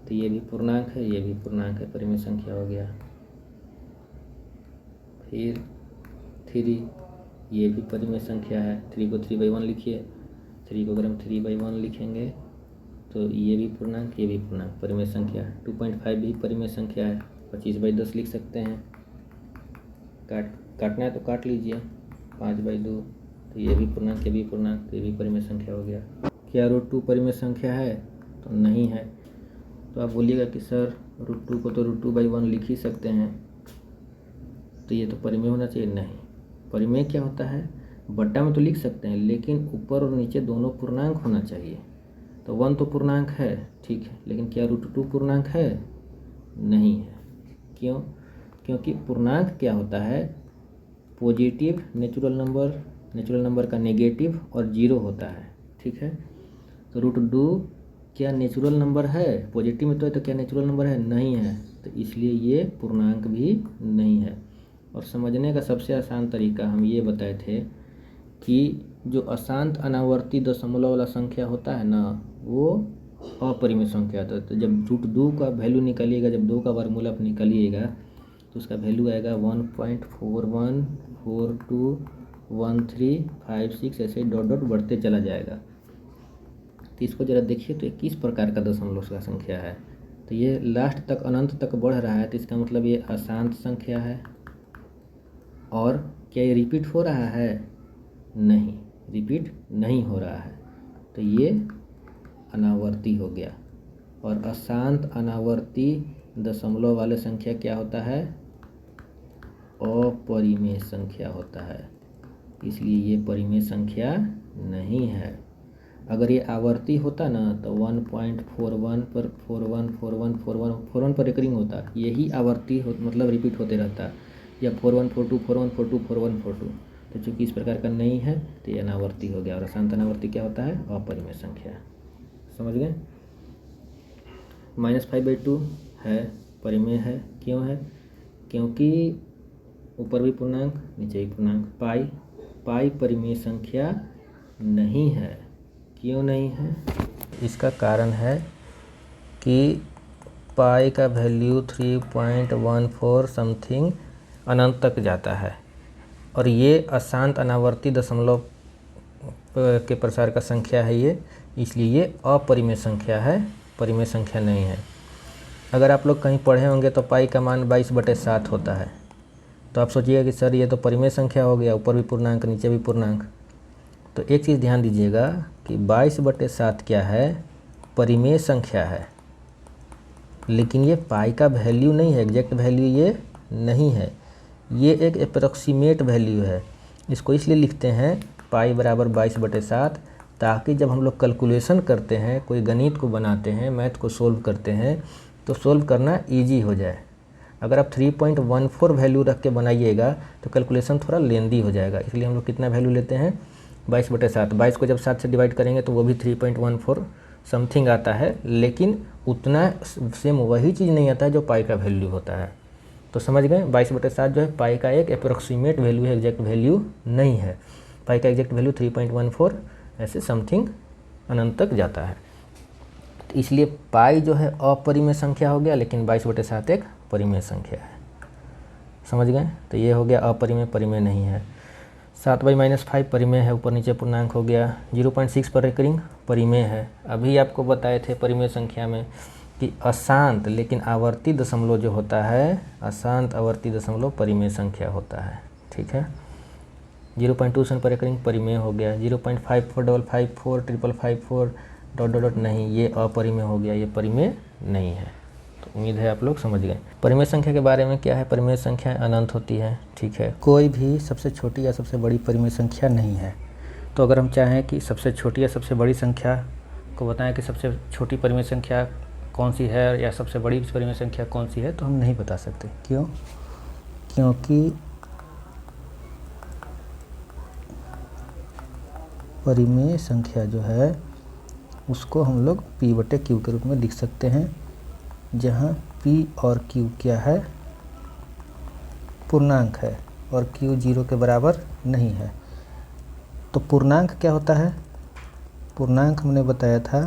तो ये भी पूर्णांक है, ये भी पूर्णांक है, परिमेय संख्या हो गया। फिर 3, ये भी परिमेय संख्या है। 3 को 3/1 लिखिए, 3 को अगर हम 3/1 लिखेंगे तो ये भी पूर्णांक, ये भी पूर्णांक, परिमेय संख्या। 2.5 भी परिमेय संख्या है, 25/10 लिख सकते हैं। काटना है तो काट लीजिए, 5/2, तो ये भी पूर्णांक, ये भी पूर्णांक, तो ये भी परिमेय संख्या हो गया। क्या √2 परिमेय संख्या है? तो नहीं है। तो आप बोलिएगा कि सर √2 को तो √2/1 लिख ही सकते हैं, तो ये तो परिमेय होना चाहिए। नहीं, परिमेय क्या होता है, बट्टा में तो लिख सकते हैं लेकिन ऊपर और नीचे दोनों पूर्णांक होना चाहिए। तो 1 तो पूर्णांक है, ठीक है, लेकिन क्या √2 पूर्णांक है? नहीं है। क्यों? क्योंकि पूर्णांक क्या होता है, पॉजिटिव नेचुरल नंबर का नेगेटिव और 0 होता है। ठीक है, तो √2 क्या नेचुरल नंबर है? पॉजिटिव में तो क्या नेचुरल नंबर है? नहीं है, तो इसलिए ये पूर्णांक भी नहीं है। और समझने का सबसे आसान तरीका हम ये बताए थे कि जो अशांत अनावर्ती दशमलव वाला संख्या होता है ना, वो अपरिमेय संख्या होता है। तो जब √2 का वैल्यू निकालिएगा, जब 2 का वर्गमूल आप निकालिएगा तो उसका वैल्यू आएगा 1.41421356, ऐसे डॉट डॉट बढ़ते चला जाएगा। तो इसको ज़रा देखिए, तो ये किस प्रकार का दशमलव का संख्या है। तो ये लास्ट तक अनंत तक बढ़ रहा है, तो इसका मतलब ये अशांत संख्या है। और क्या ये रिपीट हो रहा है? नहीं, रिपीट नहीं हो रहा है, तो ये अनावर्ती हो गया। और अशांत अनावर्ती दशमलव वाले संख्या क्या होता है? अपरिमेय संख्या होता है, इसलिए ये परिमेय संख्या नहीं है। अगर ये आवर्ती होता ना तो 1.41 पर 41 पर रिकरिंग होता, यही आवर्ती हो, मतलब रिपीट होते रहता, या 4142 4142 4142। तो चूँकि इस प्रकार का नहीं है तो ये अनावर्ती हो गया। और अशांत अनावर्ती क्या होता है? अपरिमेय संख्या। समझ गए? -5/2 है, परिमेय है। क्यों है? क्योंकि ऊपर भी पूर्णांक, नीचे भी पूर्णांक। पाई परिमेय संख्या नहीं है। क्यों नहीं है? इसका कारण है कि पाई का वैल्यू 3.14 समथिंग अनंत तक जाता है, और ये अशांत अनावर्ती दशमलव के प्रसार का संख्या है। इसलिए ये अपरिमेय संख्या है, परिमेय संख्या नहीं है। अगर आप लोग कहीं पढ़े होंगे तो पाई का मान 22/7 होता है, तो आप सोचिएगा कि सर ये तो परिमेय संख्या हो गया, ऊपर भी पूर्णांक नीचे भी पूर्णांक। तो एक चीज़ ध्यान दीजिएगा कि 22/7 क्या है, परिमेय संख्या है, लेकिन ये पाई का वैल्यू नहीं है, एग्जैक्ट वैल्यू ये नहीं है, ये एक अप्रॉक्सीमेट वैल्यू है। इसको इसलिए लिखते हैं पाई बराबर 22/7, ताकि जब हम लोग कैलकुलेशन करते हैं, कोई गणित को बनाते हैं, मैथ को सोल्व करते हैं, तो सोल्व करना ईजी हो जाए। अगर आप 3.14 वैल्यू रख के बनाइएगा तो कैलकुलेशन थोड़ा लेंदी हो जाएगा, इसलिए हम लोग कितना वैल्यू लेते हैं 22/7। 22 को जब 7 से डिवाइड करेंगे तो वो भी 3.14 समथिंग आता है, लेकिन उतना सेम वही चीज़ नहीं आता है जो पाई का वैल्यू होता है। तो समझ गए, 22/7 जो है पाई का एक अप्रोक्सीमेट वैल्यू है, एग्जैक्ट वैल्यू नहीं है। पाई का एग्जैक्ट वैल्यू 3.14 ऐसे समथिंग अनंत तक जाता है। तो इसलिए पाई जो है अपरिमेय संख्या हो गया, लेकिन 22/7 एक परिमेय संख्या है। समझ गए, तो ये हो गया अपरिमेय, परिमेय नहीं है। 7/-5 परिमेय है, ऊपर नीचे पूर्णांक हो गया। 0.6 पर रिकरिंग परिमेय है। अभी आपको बताए थे परिमेय संख्या में कि अशांत लेकिन आवर्ती दशमलव जो होता है, अशांत आवर्ती दशमलव परिमेय संख्या होता है। ठीक है, 0.2 पर रिकरिंग परिमेय हो गया। 0.54554554 ... नहीं, ये अपरिमेय हो गया, ये परिमेय नहीं है। तो उम्मीद है आप लोग समझ गए। परिमेय संख्या के बारे में क्या है, परिमेय संख्या अनंत होती है। ठीक है, कोई भी सबसे छोटी या सबसे बड़ी परिमेय संख्या नहीं है। तो अगर हम चाहें कि सबसे छोटी या सबसे बड़ी संख्या को बताएं कि सबसे छोटी परिमेय संख्या कौन सी है या सबसे बड़ी परिमेय संख्या कौन सी है, तो हम नहीं बता सकते। क्यों? क्योंकि परिमेय संख्या जो है उसको हम लोग P/Q के रूप में लिख सकते हैं, जहाँ P और Q क्या है, पूर्णांक है, और Q 0 के बराबर नहीं है। तो पूर्णांक क्या होता है? पूर्णांक हमने बताया था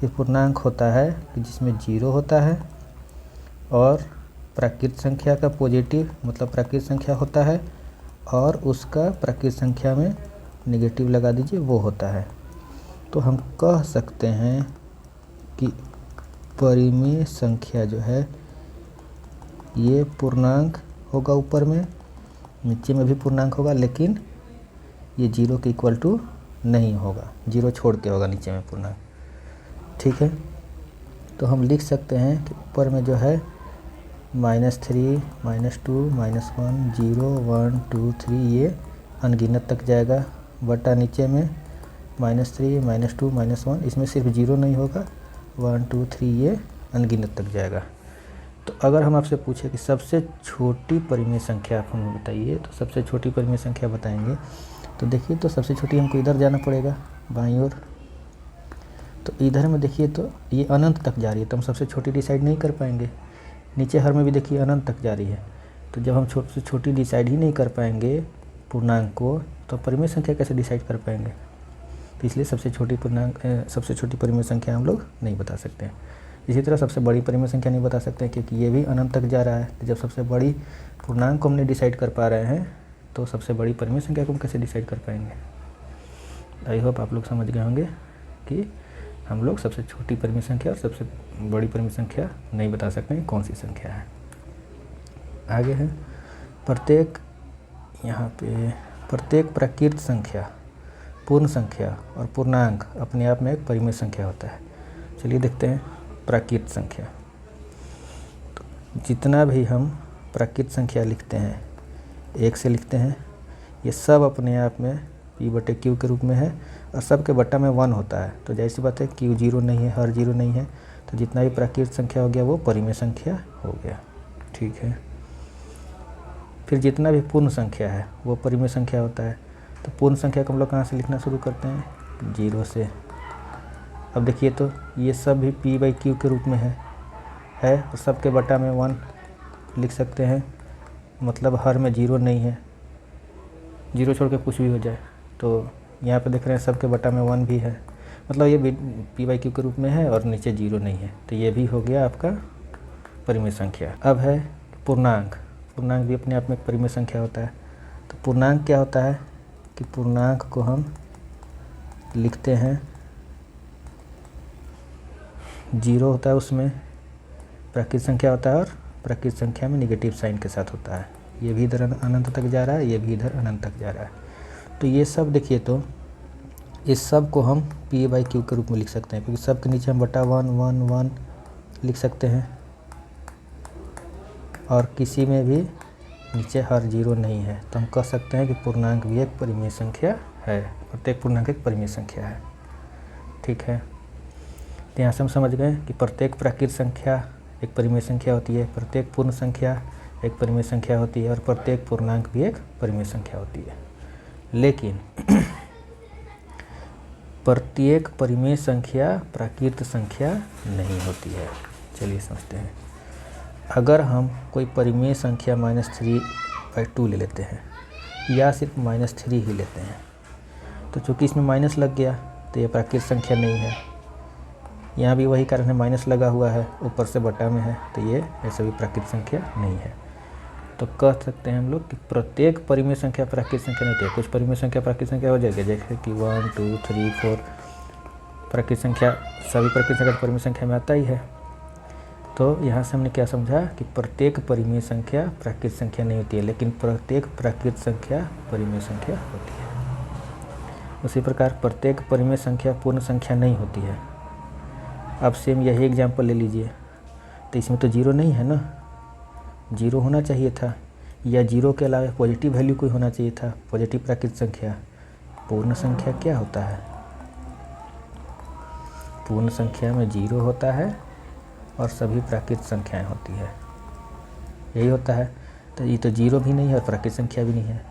कि पूर्णांक होता है कि जिसमें 0 होता है और प्राकृत संख्या का पॉजिटिव मतलब प्राकृत संख्या होता है, और उसका प्राकृत संख्या में नेगेटिव लगा दीजिए, वो होता है। तो हम कह सकते हैं कि परिमेय संख्या जो है ये पूर्णांक होगा, ऊपर में, नीचे में भी पूर्णांक होगा, लेकिन ये 0 के इक्वल टू नहीं होगा, 0 छोड़ के होगा नीचे में पूर्णांक। ठीक है, तो हम लिख सकते हैं कि ऊपर में जो है -3, -2, -1, 0, 1, 2, 3 ये अनगिनत तक जाएगा, बटा नीचे में -3, -2, -1, इसमें सिर्फ 0 नहीं होगा, 1, 2, 3 ये अनगिनत तक जाएगा। तो अगर हम आपसे पूछे कि सबसे छोटी परिमेय संख्या आप हमें बताइए, तो सबसे छोटी परिमेय संख्या बताएंगे, तो देखिए, तो सबसे छोटी हमको इधर जाना पड़ेगा बाईं ओर। तो इधर में देखिए तो ये अनंत तक जा रही है, तो हम सबसे छोटी डिसाइड नहीं कर पाएंगे। नीचे हर में भी देखिए अनंत तक जा रही है, तो जब हम छोटी से छोटी डिसाइड ही नहीं कर पाएंगे पूर्णांक को, तो परिमेय संख्या कैसे डिसाइड कर पाएंगे? तो इसलिए सबसे छोटी परिमेय संख्या हम लोग नहीं बता सकते हैं। इसी तरह सबसे बड़ी परिमेय संख्या नहीं बता सकते हैं, क्योंकि ये भी अनंत तक जा रहा है। तो जब सबसे बड़ी पूर्णांक को हमने डिसाइड कर पा रहे हैं, तो सबसे बड़ी परिमेय संख्या को हम कैसे डिसाइड कर पाएंगे? आई होप आप लोग समझ गए होंगे कि हम लोग सबसे छोटी परिमेय संख्या और सबसे बड़ी परिमेय संख्या नहीं बता सकते हैं कौन सी संख्या है। आगे है प्रत्येक प्राकृत संख्या, पूर्ण संख्या और पूर्णांक अपने आप में एक परिमेय संख्या होता है। चलिए देखते हैं प्राकृत संख्या। तो जितना भी हम प्राकृत संख्या लिखते हैं, 1 से लिखते हैं, ये सब अपने आप में P/Q के रूप में है, और सब के बट्टा में 1 होता है। तो जैसी बात है, Q 0 नहीं है, हर 0 नहीं है, तो जितना भी प्राकृत संख्या हो गया वो परिमेय संख्या हो गया। ठीक है, फिर जितना भी पूर्ण संख्या है वो परिमेय संख्या होता है। तो पूर्ण संख्या को हम लोग कहाँ से लिखना शुरू करते हैं? 0 से। अब देखिए, तो ये सब भी P/Q के रूप में है, और सब के बटा में 1 लिख सकते हैं, मतलब हर में 0 नहीं है, 0 छोड़ के कुछ भी हो जाए। तो यहाँ पे देख रहे हैं सब के बटा में 1 भी है, मतलब ये भी P/Q के रूप में है और नीचे 0 नहीं है, तो ये भी हो गया आपका परिमेय संख्या। अब है पूर्णांक। पूर्णांक भी अपने आप में एक परिमेय संख्या होता है। तो पूर्णांक क्या होता है कि पूर्णांक को हम लिखते हैं जीरो होता है उसमें प्राकृत संख्या होता है और प्राकृत संख्या में निगेटिव साइन के साथ होता है। ये भी इधर अनंत तक जा रहा है, ये भी इधर अनंत तक जा रहा है। तो ये सब देखिए, तो इस सब को हम पी बाई क्यू के रूप में लिख सकते हैं, क्योंकि सब के नीचे हम बटा 1 1 1 लिख सकते हैं और किसी में भी नीचे हर जीरो नहीं है। तो हम कह सकते हैं कि पूर्णांक भी एक परिमेय संख्या है, प्रत्येक पूर्णांक एक परिमेय संख्या है। ठीक है, तो यहाँ से हम समझ गए कि प्रत्येक प्राकृत संख्या एक परिमेय संख्या होती है, प्रत्येक पूर्ण संख्या एक परिमेय संख्या होती है और प्रत्येक पूर्णांक भी एक परिमेय संख्या होती है। लेकिन प्रत्येक परिमेय संख्या प्राकृत संख्या नहीं होती है। चलिए समझते हैं। अगर हम कोई परिमेय संख्या -3/2 ले लेते हैं या सिर्फ -3 ही लेते हैं, तो चूँकि इसमें माइनस लग गया तो ये प्राकृत संख्या नहीं है। यहाँ भी वही कारण है, माइनस लगा हुआ है, ऊपर से बटा में है, तो ये सभी प्राकृत संख्या नहीं है। तो कह सकते हैं हम लोग कि प्रत्येक परिमेय संख्या प्राकृत संख्या नहीं होती है। कुछ परिमेय संख्या प्राकृत संख्या हो जाएगी, जैसे कि 1 2 3 4 प्राकृत संख्या, सभी प्राकृत संख्या परिमेय संख्या में आता ही है। तो यहाँ से हमने क्या समझा कि प्रत्येक परिमेय संख्या प्राकृत संख्या नहीं होती है, लेकिन प्रत्येक प्राकृत संख्या परिमेय संख्या होती है। उसी प्रकार प्रत्येक परिमेय संख्या पूर्ण संख्या नहीं होती है। अब सेम यही एग्जाम्पल ले लीजिए, तो इसमें तो जीरो नहीं है ना, जीरो होना चाहिए था, या जीरो के अलावा पॉजिटिव वैल्यू कोई होना चाहिए था, पॉजिटिव प्राकृत संख्या। पूर्ण संख्या क्या होता है? पूर्ण संख्या में जीरो होता है और सभी प्राकृत संख्याएं होती है, यही होता है। तो ये तो जीरो भी नहीं है और प्राकृत संख्या भी नहीं है,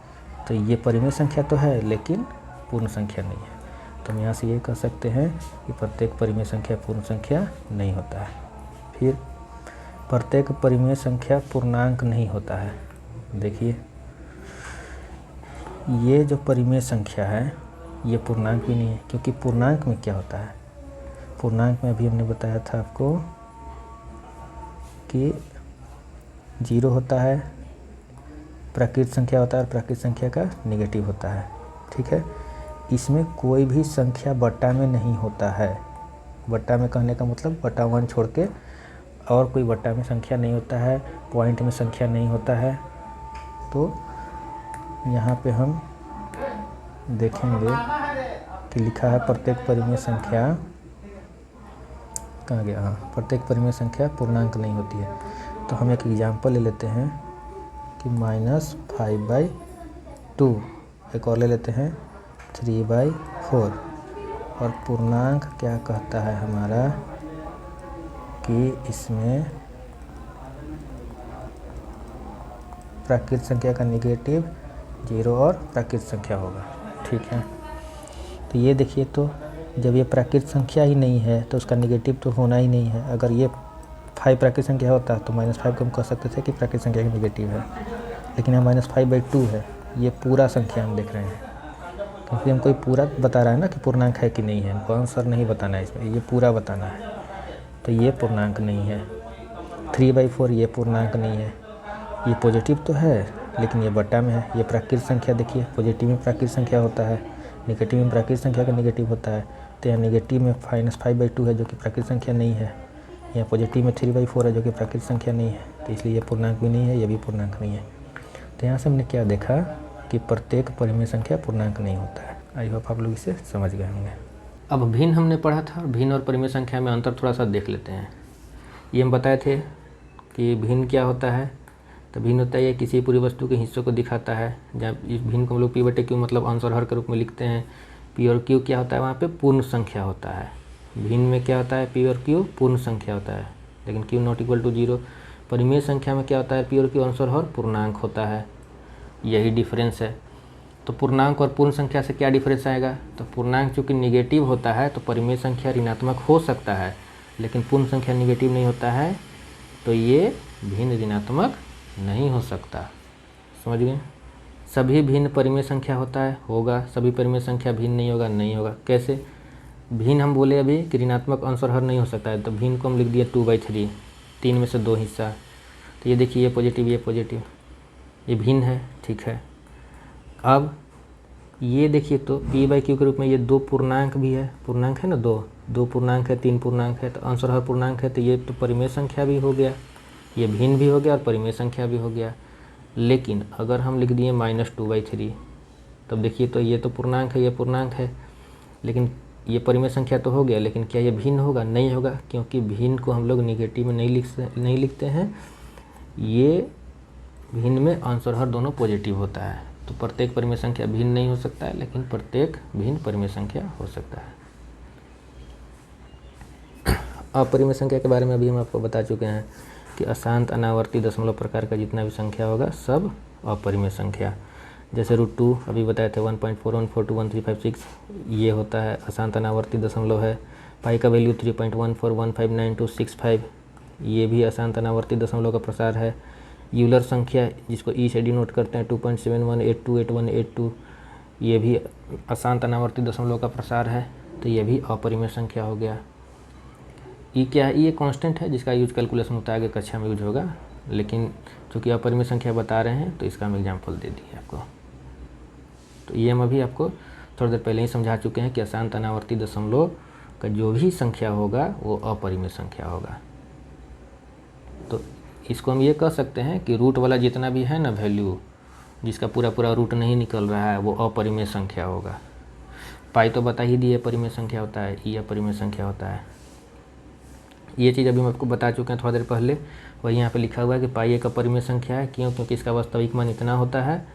तो ये परिमेय संख्या तो है लेकिन पूर्ण संख्या नहीं है। तो हम यहाँ से ये कह सकते हैं कि प्रत्येक परिमेय संख्या पूर्ण संख्या नहीं होता है। फिर प्रत्येक परिमेय संख्या पूर्णांक नहीं होता है। देखिए, ये जो परिमेय संख्या है ये पूर्णांक भी नहीं है, क्योंकि पूर्णांक में क्या होता है? पूर्णांक में अभी हमने बताया था आपको कि जीरो होता है, प्राकृत संख्या होता है और प्राकृत संख्या का नेगेटिव होता है। ठीक है, इसमें कोई भी संख्या बट्टा में नहीं होता है। बट्टा में कहने का मतलब बटा 1 छोड़ के और कोई बट्टा में संख्या नहीं होता है, पॉइंट में संख्या नहीं होता है। तो यहाँ पे हम देखेंगे कि लिखा है प्रत्येक परिमेय संख्या, कहाँ गया? हाँ, प्रत्येक परिमेय संख्या पूर्णांक नहीं होती है। तो हम एक एग्जाम्पल ले लेते हैं कि -5/2, एक और ले लेते हैं 3/4, और पूर्णांक क्या कहता है हमारा कि इसमें प्राकृत संख्या का नेगेटिव 0 और प्राकृत संख्या होगा। ठीक है, तो ये देखिए, तो जब ये प्राकृत संख्या ही नहीं है तो उसका नेगेटिव तो होना ही नहीं है। अगर ये 5 प्राकृत संख्या होता तो -5 को हम कह सकते थे कि प्राकृत संख्या का नेगेटिव है, लेकिन यहाँ -5/2 है, ये पूरा संख्या हम देख रहे हैं, क्योंकि हम कोई पूरा बता रहा है ना कि पूर्णांक है कि नहीं है। हमको आंसर नहीं बताना है इसमें, ये पूरा बताना है। तो ये पूर्णांक नहीं है। 3/4 ये पूर्णांक नहीं है, ये पॉजिटिव तो है लेकिन ये बट्टा में है। ये प्राकृत संख्या देखिए, पॉजिटिव में प्राकृत संख्या होता है, नेगेटिव में प्राकृत संख्या का नेगेटिव होता है। तो यहाँ नेगेटिव में -5/2 है जो कि प्राकृत संख्या नहीं है, यहाँ पॉजिटिव में 3/4 है जो कि प्राकृत संख्या नहीं है। तो इसलिए ये पूर्णांक भी नहीं है, ये भी पूर्णांक नहीं है। तो यहाँ से हमने क्या देखा कि प्रत्येक परिमेय संख्या पूर्णांक नहीं होता है। आई होप आप लोग इसे समझ गए होंगे। अब भिन्न हमने पढ़ा था, भिन्न और परिमेय संख्या में अंतर थोड़ा सा देख लेते हैं। ये हम बताए थे कि भिन्न क्या होता है। तो भिन्न होता है ये किसी पूरी वस्तु के हिस्सों को दिखाता है। जब इस भिन्न को हम लोग P/Q मतलब अंश और हर के रूप में लिखते हैं। P और Q क्या होता है? वहाँ पे पूर्ण संख्या होता है। भिन्न में क्या होता है? P और Q पूर्ण संख्या होता है, लेकिन Q ≠ 0। परिमेय संख्या में क्या होता है? P और Q अंश और हर पूर्णांक होता है। यही डिफरेंस है। तो पूर्णांक और पूर्ण संख्या से क्या डिफरेंस आएगा? तो पूर्णांक चूँकि निगेटिव होता है तो परिमेय संख्या ऋणात्मक हो सकता है, लेकिन पूर्ण संख्या निगेटिव नहीं होता है, तो ये भिन्न ऋणात्मक नहीं हो सकता। समझ गए? सभी भिन्न परिमेय संख्या होता है, होगा। सभी परिमेय संख्या भिन्न नहीं होगा, नहीं होगा। कैसे? भिन्न हम बोले अभी कि ऋणात्मक अंश और हर नहीं हो सकता है, तो भिन्न को हम लिख दिए 2/3, 3 में से 2 हिस्सा। तो ये देखिए, ये पॉजिटिव, ये पॉजिटिव, ये भिन्न है। ठीक है, अब ये देखिए, तो P/Q के रूप में ये 2 पूर्णांक भी है। पूर्णांक है ना, 2 2 पूर्णांक है, 3 पूर्णांक है, तो आंसर हर पूर्णांक है, तो ये तो परिमेय संख्या भी हो गया, ये भिन्न भी हो गया और परिमेय संख्या भी हो गया। लेकिन अगर हम लिख दिए -2/3, तब देखिए तो ये तो पूर्णांक है, ये पूर्णांक है, लेकिन ये परिमेय संख्या तो हो गया, लेकिन क्या ये भिन्न होगा? नहीं होगा, क्योंकि भिन्न को हम लोग निगेटिव में नहीं लिखते हैं। ये भिन्न में आंसर हर दोनों पॉजिटिव होता है, तो प्रत्येक परिमेय संख्या भिन्न नहीं हो सकता है, लेकिन प्रत्येक भिन्न परिमेय संख्या हो सकता है। अपरिमेय संख्या के बारे में अभी हम आपको बता चुके हैं कि अशांत अनावर्ती दशमलव प्रकार का जितना भी संख्या होगा सब अपरिमेय संख्या। जैसे √2 अभी बताए थे 1.41421356, ये होता है अशांत अनावर्ती दशमलव है। पाई का वैल्यू 3.14159265, ये भी अशांत अनावर्ती दशमलव का प्रसार है। यूलर संख्या जिसको ई से डिनोट करते हैं 2.71828182, ये भी अशांत अनावर्ती दशमलव का प्रसार है, तो ये भी अपरिमेय संख्या हो गया। ई क्या है? ये कांस्टेंट है जिसका यूज कैलकुलेशन होता है, आगे कक्षा में यूज होगा, लेकिन चूँकि अपरिमेय संख्या बता रहे हैं तो इसका हम एग्जाम्पल दे दिए आपको। तो ये हम अभी आपको थोड़ी देर पहले ही समझा चुके हैं कि अशांत अनावर्ती दशमलव का जो भी संख्या होगा वो अपरिमेय संख्या होगा। तो इसको हम ये कह सकते हैं कि रूट वाला जितना भी है ना वैल्यू, जिसका पूरा पूरा रूट नहीं निकल रहा है, वो अपरिमेय संख्या होगा। पाई तो बता ही दिए परिमेय संख्या होता है, ये अपरिमेय संख्या होता है। ये चीज़ अभी हम आपको बता चुके हैं थोड़ा देर पहले। वही यहाँ पे लिखा हुआ है कि पाई एक अपरिमेय संख्या है, क्यों? क्योंकि इसका वास्तविक मान इतना होता है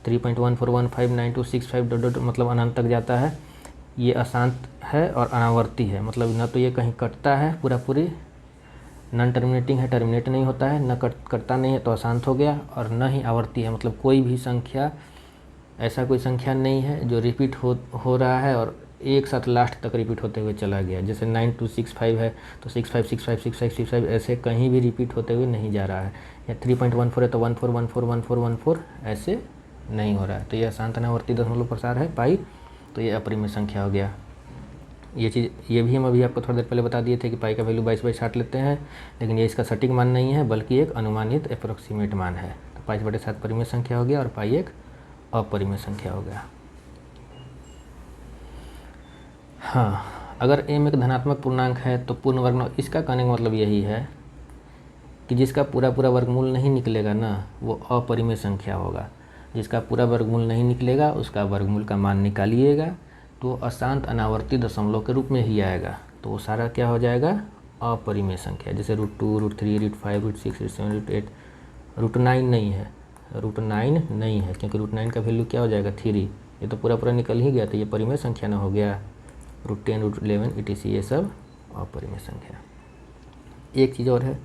3.14159265 मतलब अनंत तक जाता है। ये अशांत है और अनावर्ती है, मतलब ना तो ये कहीं कटता है पूरा पूरी, नॉन टर्मिनेटिंग है, टर्मिनेट नहीं होता है, न कटता नहीं है तो अशांत हो गया, और न ही आवर्ती है, मतलब कोई भी संख्या, ऐसा कोई संख्या नहीं है जो रिपीट हो रहा है और एक साथ लास्ट तक रिपीट होते हुए चला गया। जैसे 9265 है तो 65656565 ऐसे कहीं भी रिपीट होते हुए नहीं जा रहा है, या 3.14 है तो 14141414 ऐसे नहीं हो रहा है, तो यह अशांत अनावर्ती दशमलव प्रसार है पाई, तो ये अपरिमेय संख्या हो गया। ये चीज़ ये भी हम अभी आपको थोड़ी देर पहले बता दिए थे कि पाई का वैल्यू 22/60 लेते हैं, लेकिन ये इसका सटीक मान नहीं है बल्कि एक अनुमानित अप्रोक्सीमेट मान है। तो 22/7 परिमेय संख्या हो गया और पाई एक अपरिमेय संख्या हो गया। हाँ, अगर m एक धनात्मक पूर्णांक है तो पूर्ण वर्गमूल, इसका कहने का मतलब यही है कि जिसका पूरा पूरा वर्गमूल नहीं निकलेगा ना, वो अपरिमेय संख्या होगा। जिसका पूरा वर्गमूल नहीं निकलेगा उसका वर्गमूल का मान निकालिएगा तो अशांत अनावर्ती दशमलव के रूप में ही आएगा, तो वो सारा क्या हो जाएगा? अपरिमेय संख्या। जैसे √2 √3 √5 √6 √7 √8, √9 नहीं है, √9 नहीं है, क्योंकि √9 का वैल्यू क्या हो जाएगा? 3, ये तो पूरा पूरा निकल ही गया, तो ये परिमेय संख्या ना हो गया। √10 √11 etc ये सब अपरिमेय संख्या। एक चीज़ और है,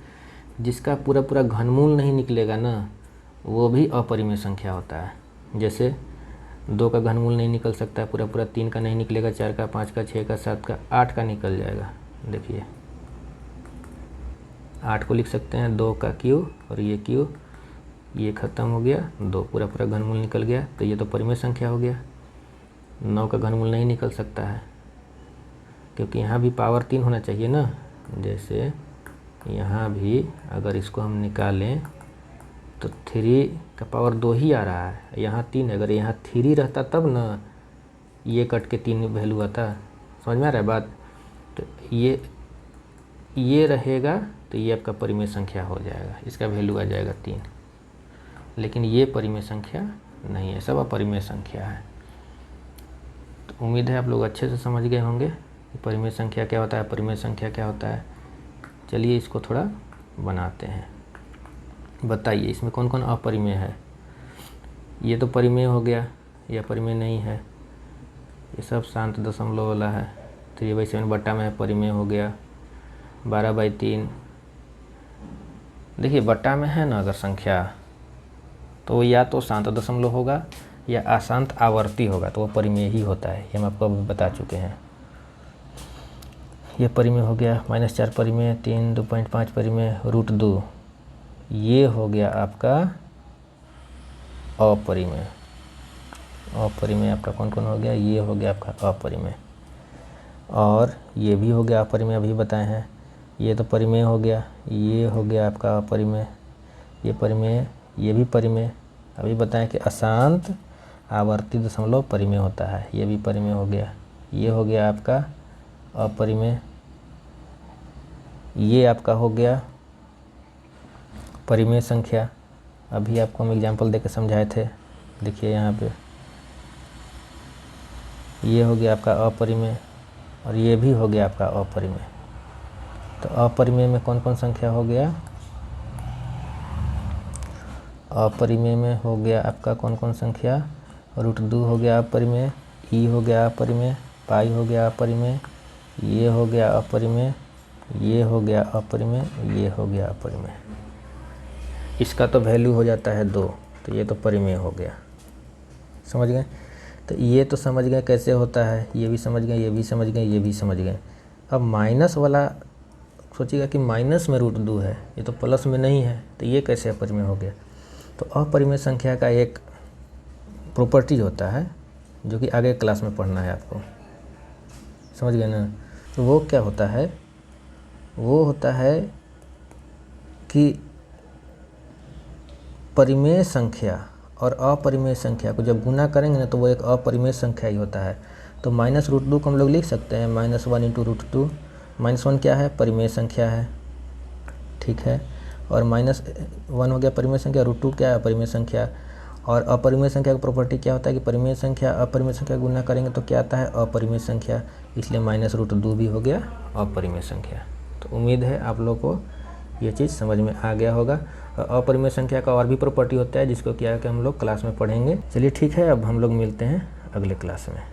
जिसका पूरा पूरा घनमूल नहीं निकलेगा ना, वो भी अपरिमेय संख्या होता है। जैसे 2 का घनमूल नहीं निकल सकता है पूरा पूरा, 3 का नहीं निकलेगा, 4 का, 5 का, 6 का, 7 का, 8 का निकल जाएगा। देखिए 8 को लिख सकते हैं 2 का क्यू, और ये क्यू, ये ख़त्म हो गया, 2 पूरा पूरा घनमूल निकल गया, तो ये तो परिमेय संख्या हो गया। 9 का घनमूल नहीं निकल सकता है, क्योंकि यहाँ भी पावर 3 होना चाहिए ना। जैसे यहाँ भी अगर इसको हम निकालें तो 3 का पावर 2 ही आ रहा है, यहाँ 3 है। अगर यहाँ 3 रहता तब ना ये कट के 3 वैल्यू आता, समझ में आ रहा है बात? तो ये रहेगा तो ये आपका परिमेय संख्या हो जाएगा, इसका वैल्यू आ जाएगा 3। लेकिन ये परिमेय संख्या नहीं है, सब अपरिमेय संख्या है। तो उम्मीद है आप लोग अच्छे से समझ गए होंगे कि परिमेय संख्या क्या होता है, अपरिमेय संख्या क्या होता है। चलिए इसको थोड़ा बनाते हैं। बताइए इसमें कौन कौन अपरिमेय है। ये तो परिमेय हो गया, ये अपरिमेय नहीं है, ये सब शांत दशमलव वाला है। 3/7 बट्टा में है, परिमेय हो गया। 12/3, देखिए बट्टा में है ना अगर संख्या, तो या तो शांत दशमलव होगा या अशांत आवर्ती होगा, तो वो परिमेय ही होता है। ये हम आपको अभी बता चुके हैं। ये परिमेय हो गया। -4 परिमेय, 3 2.5 परिमेय, √2 ये हो गया आपका अपरिमेय। अपरिमेय आपका कौन कौन हो गया? ये हो गया आपका अपरिमेय, और ये भी हो गया अपरिमेय, अभी बताए हैं। ये तो परिमेय हो गया, ये हो गया आपका अपरिमेय, ये परिमेय, ये भी परिमेय। अभी बताएं कि अशांत आवर्ती दशमलव परिमेय होता है, ये भी परिमेय हो गया। ये हो गया आपका अपरिमेय, ये आपका हो गया परिमेय संख्या। अभी आपको हम एग्जाम्पल देकर समझाए थे, देखिए यहाँ पे ये हो गया आपका अपरिमेय और ये भी हो गया आपका अपरिमेय। तो अपरिमेय में कौन कौन संख्या हो गया? अपरिमेय में हो गया आपका कौन कौन संख्या? √2 हो गया अपरिमेय, ई हो गया अपरिमेय, पाई हो गया अपरिमेय, ये हो गया अपरिमेय, ये हो गया अपरिमेय, ये हो गया अपरिमेय। इसका तो वैल्यू हो जाता है 2, तो ये तो परिमेय हो गया। समझ गए? तो ये तो समझ गए कैसे होता है, ये भी समझ गए, ये भी समझ गए, ये भी समझ गए। अब माइनस वाला सोचिएगा कि माइनस में √2 है, ये तो प्लस में नहीं है, तो ये कैसे अपरिमेय हो गया? तो अपरिमेय संख्या का एक प्रॉपर्टी होता है जो कि आगे क्लास में पढ़ना है आपको, समझ गए ना? तो वो क्या होता है? वो होता है कि परिमेय संख्या और अपरिमेय संख्या को जब गुना करेंगे ना तो वो एक अपरिमेय संख्या ही होता है। तो -√2 को हम लोग लिख सकते हैं -1 × √2। -1 क्या है? परिमेय संख्या है, ठीक है। और -1 हो गया परिमेय संख्या, √2 क्या है? अपरिमेय संख्या। और अपरिमेय संख्या का प्रॉपर्टी क्या होता है कि परिमेय संख्या अपरिमेय संख्या गुना करेंगे तो क्या आता है? अपरिमेय संख्या। इसलिए -√2 भी हो गया अपरिमेय संख्या। तो उम्मीद है आप लोग को ये चीज़ समझ में आ गया होगा। अपरिमेय संख्या का और भी प्रॉपर्टी होता है जिसको क्या है कि हम लोग क्लास में पढ़ेंगे। चलिए ठीक है, अब हम लोग मिलते हैं अगले क्लास में।